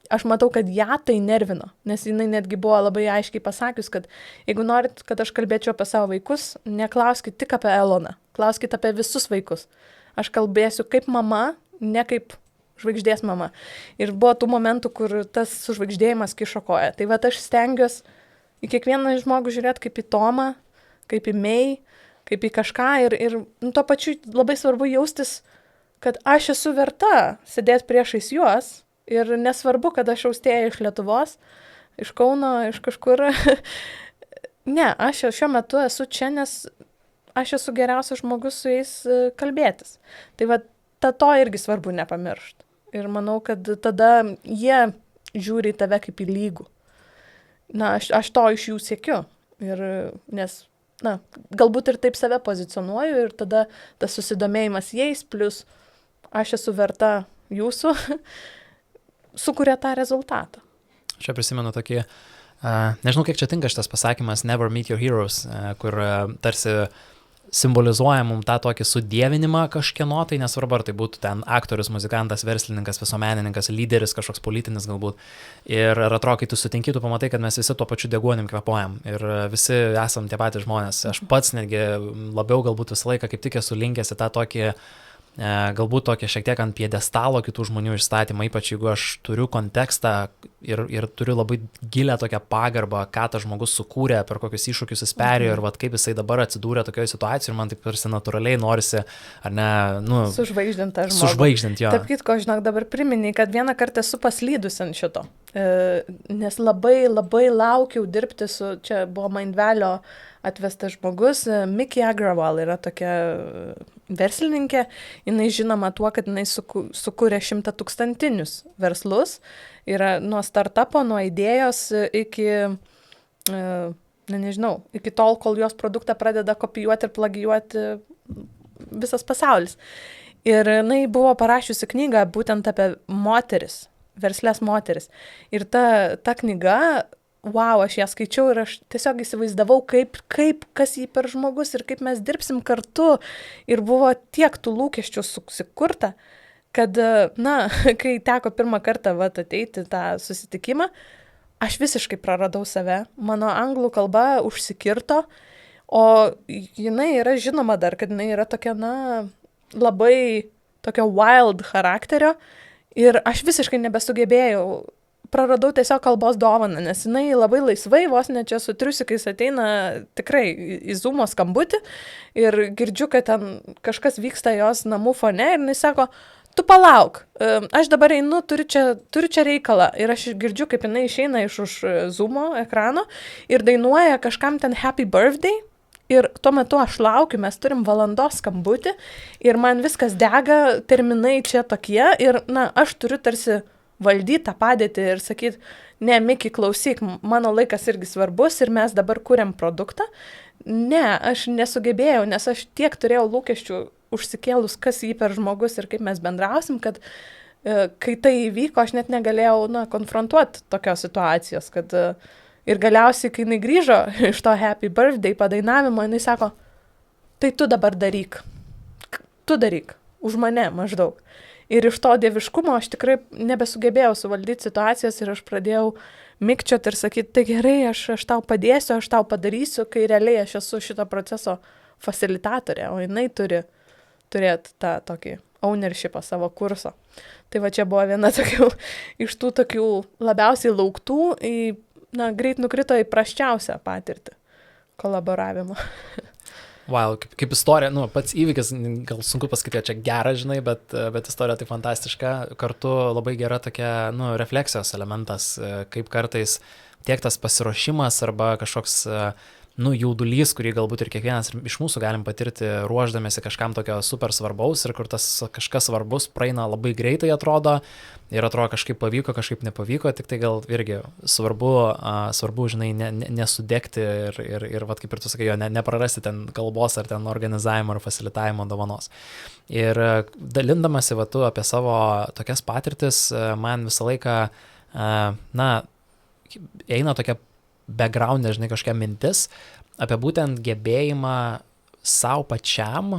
aš matau, kad ją tai nervino, nes jinai netgi buvo labai aiškiai pasakius, kad jeigu norit, kad aš kalbėčiau apie savo vaikus, neklauskit tik apie Eloną, klauskit apie visus vaikus. Aš kalbėsiu kaip mama, ne kaip žvaigždės mama. Ir buvo tų momentų, kur tas sužvaigždėjimas kišo koją. Tai aš stengiuosi į kiekvieną žmogų žiūrėti kaip į Tomą, kaip į May, kaip į kažką. Ir tuo pačiu labai svarbu jaustis, kad aš esu verta sėdėti priešais juos. Ir nesvarbu, kad aš austėja iš Lietuvos, iš Kauno, iš kažkur. Ne, aš šiuo metu esu čia, nes aš esu geriausias žmogus su jais kalbėtis. Tai to irgi svarbu nepamiršti. Ir manau, kad tada jie žiūri į tave kaip į lygų. Na, aš to iš jų siekiu. Nes, na, galbūt ir taip save pozicionuoju ir tada tas susidomėjimas jais, plus aš esu verta jūsų, sukuria tą rezultatą. Čia prisimenu tokį, nežinau, kiek čia tinka šitas pasakymas Never meet your heroes, kur tarsi simbolizuoja mums tą tokį sudievinimą kažkieno, tai nesvarbu, ar tai būtų ten aktorius, muzikantas, verslininkas, visuomenininkas, lyderis, kažkoks politinis galbūt. Ir atrodo, kai tu sutinki, tu pamatai, kad mes visi tuo pačiu deguonim kvėpuojam ir visi esam tie patys žmonės. Aš pats netgi labiau galbūt visą laiką kaip tik esu linkęs į tą tokį, galbūt tokį šiek tiek ant piedestalo kitų žmonių išstatymą, ypač jeigu aš turiu kontekstą ir turiu labai gilę tokią pagarbą, ką tas žmogus sukūrė, per kokius iššūkius jis perėjo ir kaip jisai dabar atsidūrė tokioje situacijoje ir man taip tarsi natūraliai norisi, ar ne, nu, sužvaigždint tą žmogų. Sužvaigždint, jo. Taip kitko, žinok, dabar priminiai, kad vieną kartą esu paslydusi ant šito. nes labai, labai laukiau dirbti su, čia buvo Mindvelio atvestas žmogus, Miki Agrawal yra tokia verslininkė, jinai žinoma tuo, kad jinai sukūrė 100-tūkstantinius verslus, yra nuo startupo, nuo idėjos iki, nežinau, iki tol, kol jos produktą pradeda kopijuoti ir plagijuoti visas pasaulis. Ir jinai buvo parašiusi knygą būtent apie moteris, verslės moteris. Ir ta knyga, wow, aš ją skaičiau ir aš tiesiog įsivaizdavau, kas jį per žmogus ir kaip mes dirbsim kartu. Ir buvo tiek tų lūkesčių susikurta, kad, kai teko pirmą kartą ateiti tą susitikimą, aš visiškai praradau save. Mano anglų kalba užsikirto, o jinai yra žinoma dar, kad jinai yra tokia, labai tokio wild charakterio ir aš visiškai nebesugebėjau, praradau tiesiog kalbos dovaną, nes jinai labai laisvai, vos ne čia su triusikais ateina tikrai į Zoomo skambutį ir girdžiu, kad ten kažkas vyksta jos namų fone ir jinai sako, tu palauk, aš dabar einu, turiu čia reikalą ir aš girdžiu, kaip jinai išeina iš už Zoomo ekrano ir dainuoja kažkam ten Happy Birthday. Ir tuo metu aš laukiu, mes turim valandos skambutį ir man viskas dega, terminai čia tokie ir, aš turiu tarsi valdyti tą padėtį ir sakyti, ne, Miki, klausyk, mano laikas irgi svarbus ir mes dabar kuriam produktą. Ne, aš nesugebėjau, nes aš tiek turėjau lūkesčių užsikėlus, kas jį per žmogus ir kaip mes bendrausim, kad kai tai įvyko, aš net negalėjau, konfrontuoti tokios situacijos, kad... Ir galiausiai, kai jinai grįžo iš to Happy Birthday padainavimo, jinai sako, tai tu dabar daryk. Tu daryk. Už mane maždaug. Ir iš to dieviškumo aš tikrai nebesugebėjau suvaldyti situacijos ir aš pradėjau mikčioti ir sakyti, tai gerai, aš tau padėsiu, aš tau padarysiu, kai realiai aš esu šito proceso facilitatorė, o jinai turi turėti tą tokį ownershipą savo kurso. Tai va čia buvo viena iš tų tokių labiausiai lauktų greit nukrito į prasčiausią patirtį kolaboravimo. Wow, kaip istorija, pats įvykis, gal sunku pasakyti, čia gera, žinai, bet istorija tai fantastiška, kartu labai gera tokia, refleksijos elementas, kaip kartais tiek tas pasiruošimas arba kažkoks, jaudulys, kurį galbūt ir kiekvienas iš mūsų galim patirti ruoždamėsi kažkam tokio super svarbaus ir kur tas kažkas svarbus praeina labai greitai atrodo ir atrodo kažkaip pavyko, kažkaip nepavyko, tik tai gal irgi svarbu, žinai, nesudegti ir vat kaip ir tu sakai, jo neprarasti ten kalbos ar ten organizavimo ar fasilitavimo dovanos. Ir dalindamasi tu apie savo tokias patirtis, man visą laiką, eina tokia background, žinai, kažkokia mintis apie būtent gebėjimą savo pačiam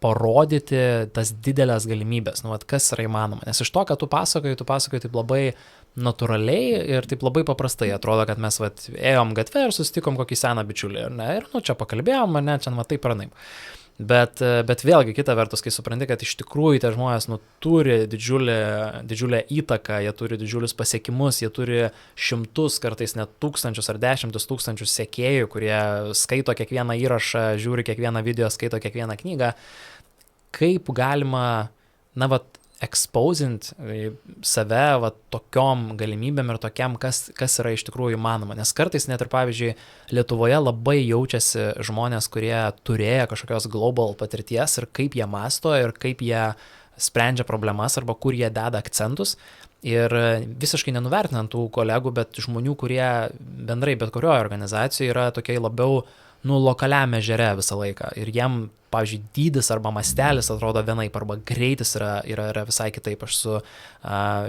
parodyti tas didelės galimybės, kas yra įmanoma. Nes iš to, kad tu pasakoji taip labai natūraliai ir taip labai paprastai. Atrodo, kad mes ėjom gatvę ir susitikom kokį seną bičiulį, ir čia pakalbėjom, čia taip ar naip. Bet vėlgi, kita vertus, kai supranti, kad iš tikrųjų tie žmonės turi didžiulę įtaką, jie turi didžiulius pasiekimus, jie turi šimtus, kartais net tūkstančius ar 10 000 sekėjų, kurie skaito kiekvieną įrašą, žiūri kiekvieną video, skaito kiekvieną knygą, kaip galima, exposint save tokiom galimybėm ir tokiam, kas yra iš tikrųjų įmanoma. Nes kartais net ir, pavyzdžiui, Lietuvoje labai jaučiasi žmonės, kurie turėjo kažkokios global patirties ir kaip jie masto ir kaip jie sprendžia problemas arba kur jie deda akcentus. Ir visiškai nenuvertinant tų kolegų, bet žmonių, kurie bendrai bet kurioje organizacijoje yra tokiai labiau lokaliame ežere visą laiką. Ir jiem, pavyzdžiui, dydis arba mastelis atrodo vienaip, arba greitis yra visai kitaip. Aš su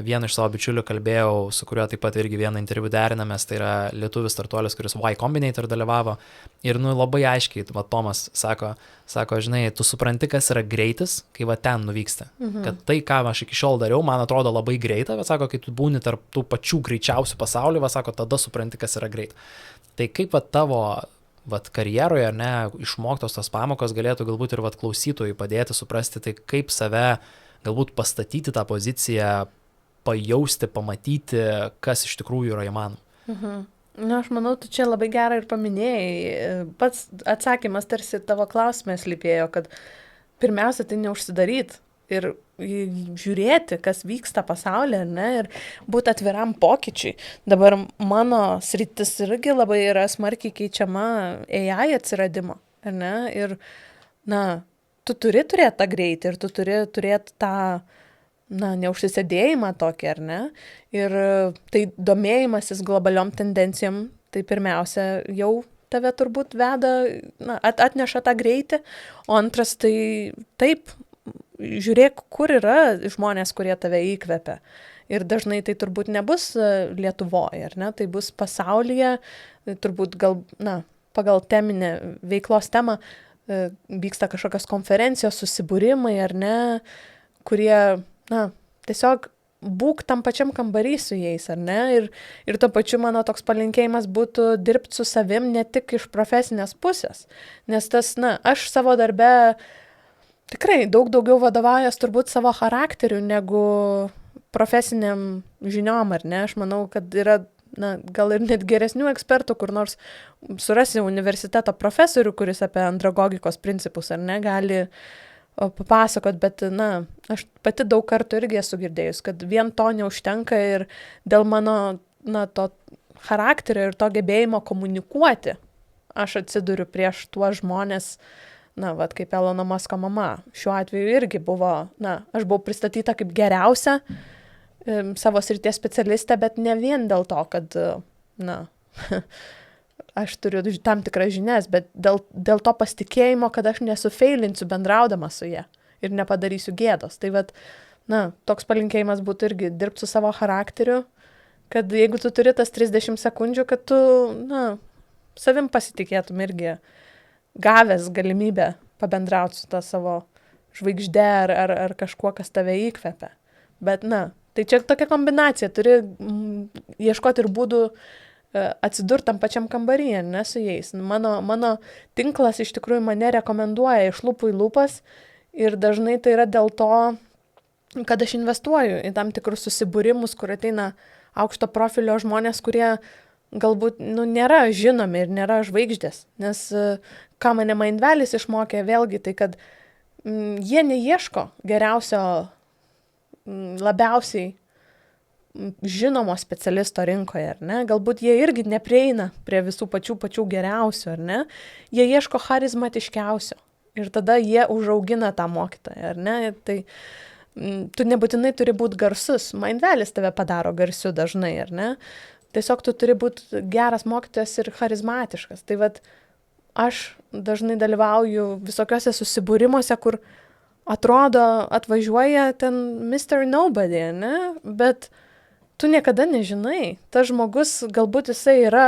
vienu iš savo bičiulių kalbėjau, su kuriuo taip pat irgi vieną interviu derinamės, tai yra lietuvis startuolis, kuris Y Combinator dalyvavo. Ir labai aiškiai, Tomas sako, žinai, tu supranti, kas yra greitis, kai ten nuvyksta. Kad tai, ką aš iki šiol dariau, man atrodo labai greita, bet sako, kai tu būni tarp tų pačių greičiausių pasaulių, sako, tada supranti, kas yra greit. Tai kaip tavo karjeroje, ar ne, išmoktos tos pamokos galėtų galbūt ir klausytojui padėti suprasti, tai kaip save galbūt pastatyti tą poziciją, pajausti, pamatyti, kas iš tikrųjų yra įmanoma. Aš manau, tu čia labai gerai ir paminėjai. Pats atsakymas tarsi tavo klausime slypėjo, kad pirmiausia, tai neužsidaryt ir žiūrėti, kas vyksta pasaulyje, ne, ir būti atviram pokyčiui. Dabar mano sritis irgi labai yra smarkiai keičiama AI atsiradimo, ne, ir, na, tu turi turėti tą greitį ir tu turi turėti tą, na, neužsisėdėjimą tokį, ar ne, ir tai domėjimasis globaliom tendencijom, tai pirmiausia jau tave turbūt veda, na, atneša tą greitį, o antras tai taip, žiūrėk, kur yra žmonės, kurie tave įkvepia. Ir dažnai tai turbūt nebus Lietuvoje, ar ne? Tai bus pasaulyje, turbūt gal, na, pagal teminę veiklos temą vyksta kažkokios konferencijos, susibūrimai, ar ne, kurie, na, tiesiog būk tam pačiam kambarį su jais, ar ne? Ir tuo pačiu mano toks palinkėjimas būtų dirbti su savim ne tik iš profesinės pusės. Nes tas, na, aš savo darbe tikrai daug daugiau vadovaujas turbūt savo charakteriu negu profesiniam žiniom, ar ne? Aš manau, kad yra, na, gal ir net geresnių ekspertų, kur nors surasi universiteto profesorių, kuris apie andragogikos principus, ar ne, gali papasakot, bet, na, aš pati daug kartų irgi esu girdėjus, kad vien to neužtenka ir dėl mano, na, to charakterio ir to gebėjimo komunikuoti, aš atsiduriu prieš tuos žmonės, na, vat, kaip Elono Musko mama. Šiuo atveju irgi buvo, na, aš buvau pristatyta kaip geriausia savo srities specialistė, bet ne vien dėl to, kad, na, aš turiu tam tikras žinias, bet dėl to pasitikėjimo, kad aš nesufeilinsiu bendraudama su ja ir nepadarysiu gėdos. Tai vat, na, toks palinkėjimas būtų irgi dirbti su savo charakteriu, kad jeigu tu turi tas 30 sekundžių, kad tu, na, savim pasitikėtum irgi, gavęs galimybę pabendrauti su tą savo žvaigždę ar kažkuo, kas tave įkvepia. Bet, na, tai čia tokia kombinacija, turi ieškoti ir būdų atsidurti tam pačiam kambaryje, ne su jais. Mano tinklas iš tikrųjų mane rekomenduoja iš lūpų į lūpas ir dažnai tai yra dėl to, kad aš investuoju į tam tikrus susibūrimus, kur ateina aukšto profilio žmonės, kurie galbūt, nu, nėra žinomi ir nėra žvaigždės. Nes ką mane Mindvalis išmokė vėlgi, tai kad jie neieško geriausio, labiausiai žinomo specialisto rinkoje, ar ne? Galbūt jie irgi neprieina prie visų pačių geriausių, ar ne? Jie ieško charizmatiškiausio ir tada jie užaugina tą mokytoją, ar ne? Tai tu nebūtinai turi būti garsus. Mindvalis tave padaro garsiu dažnai, ar ne? Tiesiog tu turi būti geras mokytojas ir charizmatiškas. Tai vat aš dažnai dalyvauju visokiuose susibūrimuose, kur atrodo atvažiuoja ten Mr. Nobody, ne? Bet tu niekada nežinai. Tas žmogus, galbūt jisai yra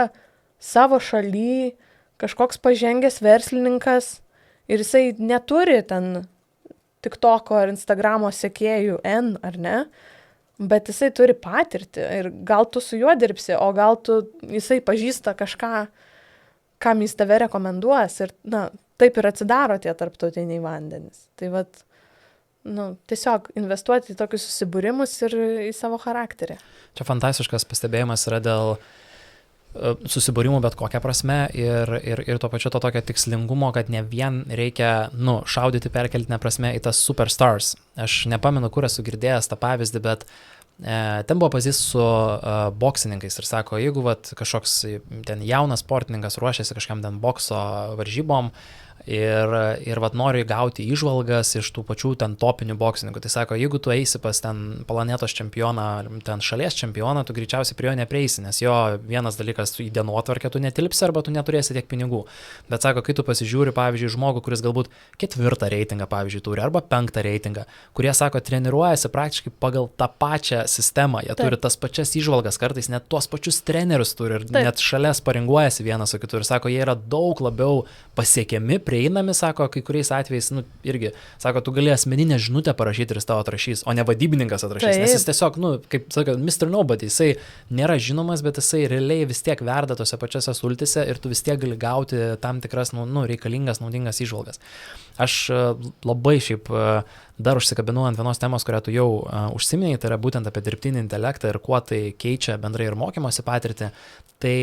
savo šaly, kažkoks pažengęs verslininkas ir jisai neturi ten TikToko ar Instagramo sekėjų N, ar ne? Bet jisai turi patirtį ir gal tu su juo dirbsi, o gal jisai pažįsta kažką, kam jis tave rekomenduos ir, na, taip ir atsidaro tie tarptautiniai vandenys. Tai vat, nu, tiesiog investuoti į tokius susibūrimus ir į savo charakterį. Čia fantastiškas pastebėjimas yra dėl susibūrimų bet kokią prasme ir tuo pačiu to tokio tikslingumo, kad ne vien reikia, nu, šaudyti perkeltinę prasme į tas superstars. Aš nepamenu, kur esu girdėjęs tą pavyzdį, bet ten buvo pavyzdys su boksininkais ir sako, jeigu vat, kažkoks ten jaunas sportininkas ruošiasi kažkam ten bokso varžybom ir vat nori gauti įžvalgas iš tų pačių ten topinių boksininkų. Tai sako, jeigu tu eisi pas ten planetos čempioną, ten šalies čempioną, tu greičiausiai prie jo neprieisi, nes jo vienas dalykas į dienotvarkę tu netilpsi arba tu neturėsi tiek pinigų. Bet sako, kai tu pasižiūri, pavyzdžiui, žmogų, kuris galbūt 4 reitingą, pavyzdžiui, turi arba 5 reitingą, kurie, sako, treniruojasi praktiškai pagal tą pačią sistemą, jie turi tas pačias įžvalgas, kartais net tuos pačius trenerius turi ir net šalia sparinguojasi vienas su kitu ir sako, jie yra daug labiau pasiekiami, prieinami, sako, kai kuriais atvejais, nu, irgi, sako, tu gali asmeninę žinutę parašyti ir jis tau atrašys, o ne vadybininkas atrašys, nes jis tiesiog, nu, kaip sako, Mr. Nobody, jisai nėra žinomas, bet jisai realiai vis tiek verda tose pačiose sultise ir tu vis tiek gali gauti tam tikras, nu, reikalingas, naudingas įžvalgas. Aš labai šiaip dar užsikabinu ant vienos temos, kurią tu jau užsiminei, tai yra būtent apie dirbtinį intelektą ir kuo tai keičia bendrai ir mokymosi patirtį. Tai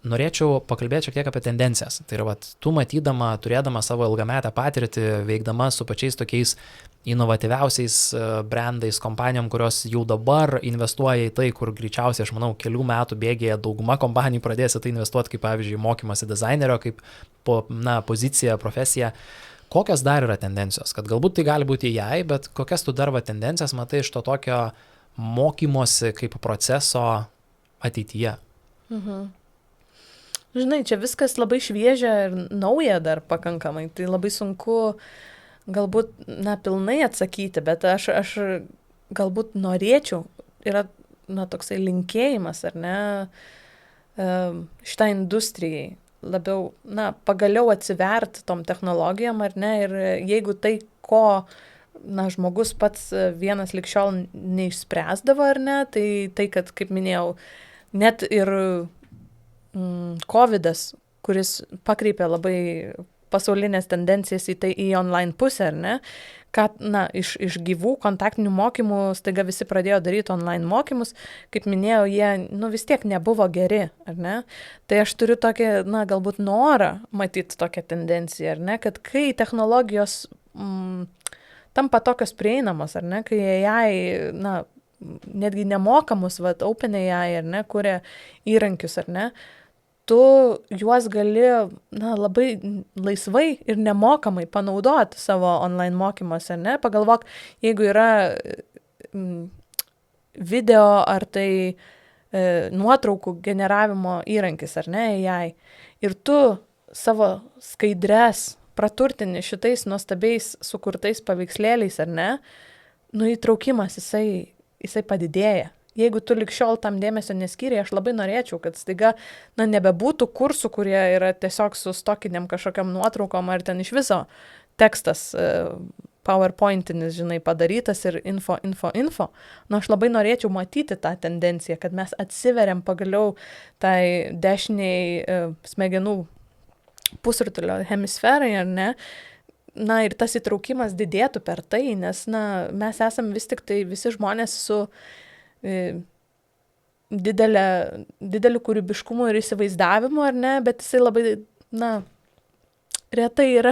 norėčiau pakalbėti šiek tiek apie tendencijas. Tai yra, tu matydama, turėdama savo ilgametę patirtį, veikdama su pačiais tokiais inovatyviausiais brandais, kompanijom, kurios jau dabar investuoja į tai, kur greičiausiai, aš manau, kelių metų bėgėje dauguma kompanijų pradės į tai investuoti, kaip pavyzdžiui, mokymasi dizainerio, kaip pozicija, profesija. Kokios dar yra tendencijos? Kad galbūt tai gali būti AI, bet kokias tu dar tendencijas matai iš to tokio mokymosi kaip proceso ateityje? Žinai, čia viskas labai šviežia ir nauja dar pakankamai, tai labai sunku galbūt, pilnai atsakyti, bet aš galbūt norėčiau, yra, toksai linkėjimas, ar ne, šitai industrijai labiau, pagaliau atsiverti tom technologijom, ar ne, ir jeigu tai, ko, žmogus pats vienas lig šiol neišspręsdavo, ar ne, tai kad, kaip minėjau, net ir COVIDas, kuris pakreipė labai pasaulinės tendencijas į online pusę, ar ne, kad, iš gyvų kontaktinių mokymų staiga visi pradėjo daryti online mokymus, kaip minėjau, jie, vis tiek nebuvo geri, ar ne, tai aš turiu tokį, galbūt norą matyti tokią tendenciją, ar ne, kad kai technologijos tampa tokios prieinamos, ar ne, kai AI, netgi nemokamus, OpenAI, ar ne, kuria įrankius, ar ne, tu juos gali, labai laisvai ir nemokamai panaudoti savo online mokymuose, ar ne? Pagalvok, jeigu yra video ar tai nuotraukų generavimo įrankis, ar ne, AI, ir tu savo skaidres praturtini šitais nuostabiais sukurtais paveikslėliais, ar ne, įtraukimas jisai padidėja. Jeigu tu lig šiol tam dėmesio neskyriai, aš labai norėčiau, kad staiga, nebebūtų kursų, kurie yra tiesiog su stokiniam kažkokiam nuotraukom, ar ten iš viso tekstas PowerPointinis, padarytas ir info. Aš labai norėčiau matyti tą tendenciją, kad mes atsiveriam pagaliau tai dešiniai smegenų pusrutulio hemisferai, ar ne? Ir tas įtraukimas didėtų per tai, nes, mes esam vis tik tai visi žmonės su dideliu kūrybiškumu ir įsivaizdavimu, ar ne, bet jisai labai, retai yra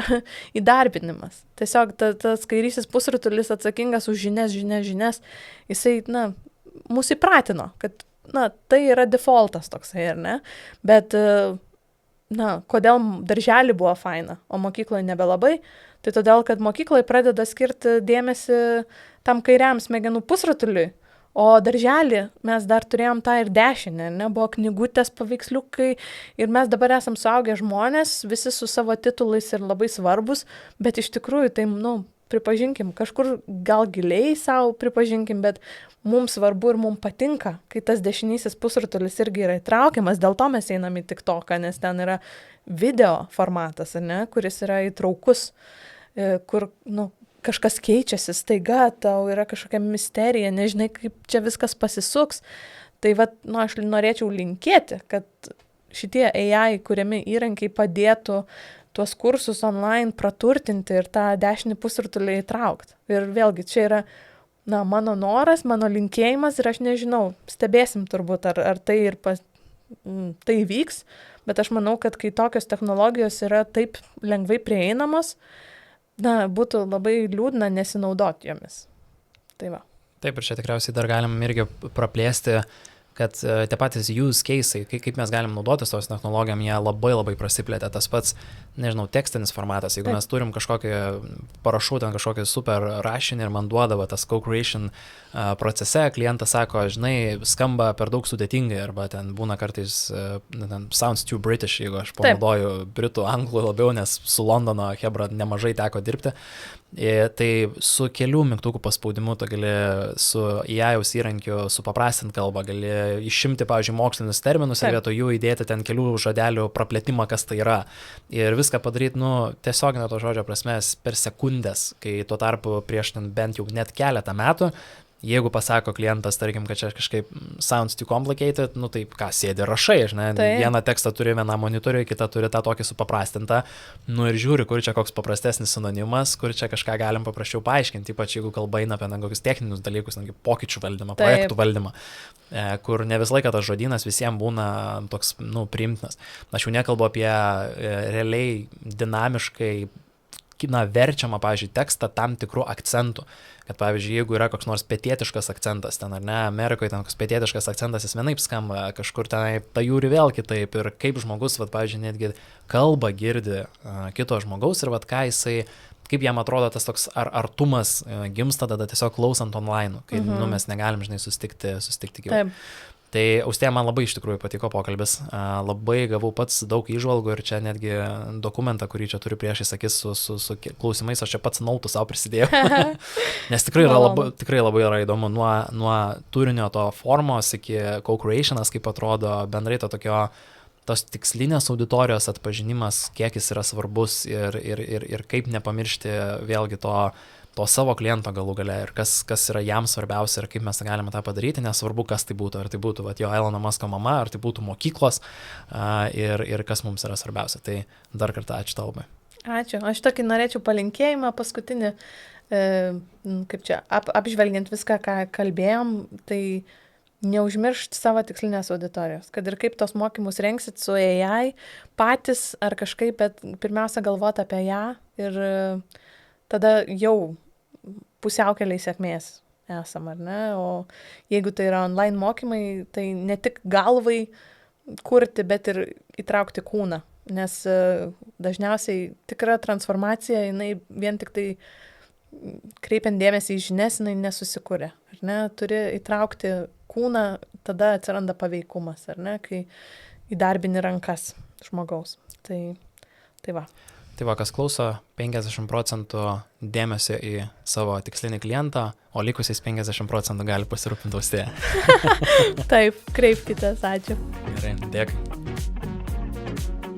įdarbinimas. Tiesiog tas kairysis pusrutulis atsakingas už žinias, jisai, mūsų įpratino, kad, tai yra defaultas toksai, ar ne, bet, kodėl darželį buvo faina, o mokykloje nebelabai, tai todėl, kad mokykloje pradeda skirti dėmesį tam kairiam smegenų pusrutuliui, o darželį mes dar turėjom tą ir dešinę, buvo knygutės, paveiksliukai ir mes dabar esam suaugę žmonės, visi su savo titulais ir labai svarbus, bet iš tikrųjų tai, pripažinkim, kažkur gal giliai savo pripažinkim, bet mums svarbu ir mums patinka, kai tas dešinysis pusrutulis irgi yra įtraukiamas, dėl to mes einam į TikToką, nes ten yra video formatas, ne, kuris yra įtraukus, kur, kažkas keičiasi, staiga tau yra kažkokia misterija, nežinai, kaip čia viskas pasisuks. Tai aš norėčiau linkėti, kad šitie AI kuriami įrankiai padėtų tuos kursus online praturtinti ir tą dešinį pusrutulį įtraukti. Ir vėlgi, čia yra, mano noras, mano linkėjimas ir aš nežinau, stebėsim turbūt, ar tai ir tai vyks, bet aš manau, kad kai tokios technologijos yra taip lengvai prieinamos, būtų labai liūdna nesinaudoti jomis. Tai va. Taip, ir čia tikriausiai dar galim irgi praplėsti, kad tie patys use case'ai, kaip mes galim naudotis tos technologijom, jie labai prasiplėtė. Tas pats, nežinau, tekstinis formatas. Jeigu mes turim kažkokį, parašau ten kažkokį super rašinį ir man duodavo tas co-creation procese, klientas sako, žinai, skamba per daug sudėtingai, arba ten būna kartais sounds too British, jeigu aš panaudoju britų, anglų labiau, nes su Londono hebra nemažai teko dirbti. Tai su kelių mygtukų paspaudimu tu gali su AI-aus įrankiu supaprastinti kalbą, gali išimti, pavyzdžiui, mokslinius terminus ir vietoj jų įdėti ten kelių žodelių praplėtimą, kas tai yra. Ir viską padaryti, tiesioginio to žodžio prasme per sekundės, kai tuo tarpu prieš bent jau net keletą metų Jeigu pasako klientas, tarkim, kad čia kažkaip sounds too complicated, nu tai ką, sėdi rašai, žinai, vieną tekstą turi vieną monitorių, kitą turi tą tokį supaprastintą, nu ir žiūri, kur čia koks paprastesnis sinonimas, kur čia kažką galim paprasčiau paaiškinti, ypač jeigu kalba eina apie kokius techninius dalykus, pokyčių valdymą, projektų valdymą, kur ne visą laiką tas žodynas visiems būna toks, nu, priimtinas. Aš jau nekalbu apie realiai dinamiškai verčiamą, pavyzdžiui, tekstą tam tikrų akcentų. Kad, pavyzdžiui, jeigu yra koks nors pietietiškas akcentas, ten ar ne, Amerikoje ten koks pietietiškas akcentas, jis vienaip skamba, kažkur ten pajūri vėl kitaip ir kaip žmogus, pavyzdžiui, netgi kalbą girdi kito žmogaus ir ką jisai, kaip jam atrodo tas toks artumas gimsta tada tiesiog klausant online, kai nu, mes negalim, žinai, susitikti gyvai. Tai Austėja, man labai iš tikrųjų patiko pokalbis, labai gavau pats daug įžvalgų ir čia netgi dokumentą, kurį čia turiu priešais akis su klausimais, aš čia pats nautų savo prisidėjau, nes tikrai labai yra įdomu nuo turinio to formos iki co-creationas, kaip atrodo bendrai tos tikslinės auditorijos atpažinimas, kiek jis yra svarbus ir kaip nepamiršti vėlgi to savo kliento galų gale ir kas yra jam svarbiausia ir kaip mes galime tą padaryti, nesvarbu, kas tai būtų, ar tai būtų jo Elono Musko mama, ar tai būtų mokyklos ir kas mums yra svarbiausia. Tai dar kartą ačiū tau labai. Ačiū. Aš tokį norėčiau palinkėjimą paskutinį, kaip čia, apžvelgiant viską, ką kalbėjom, tai neužmiršti savo tikslinės auditorijos, kad ir kaip tos mokymus rengsit su AI patys ar kažkaip, bet pirmiausia galvoti apie ją ir tada jau pusiaukeliai sėkmės esam, ar ne? O jeigu tai yra online mokymai, tai ne tik galvai kurti, bet ir įtraukti kūną, nes dažniausiai tikra transformacija, jinai vien tik tai kreipiant dėmesį į žinias, jinai nesusikuria, ar ne? Turi įtraukti kūną, tada atsiranda paveikumas, ar ne? Kai įdarbini rankas žmogaus. Tai va. Tai va, kas klauso, 50% dėmesio į savo tikslinį klientą, o likusiais 50% gali pasirūpinti Austėja. Taip, kreipkitės, ačiū. Gerai, dėkui.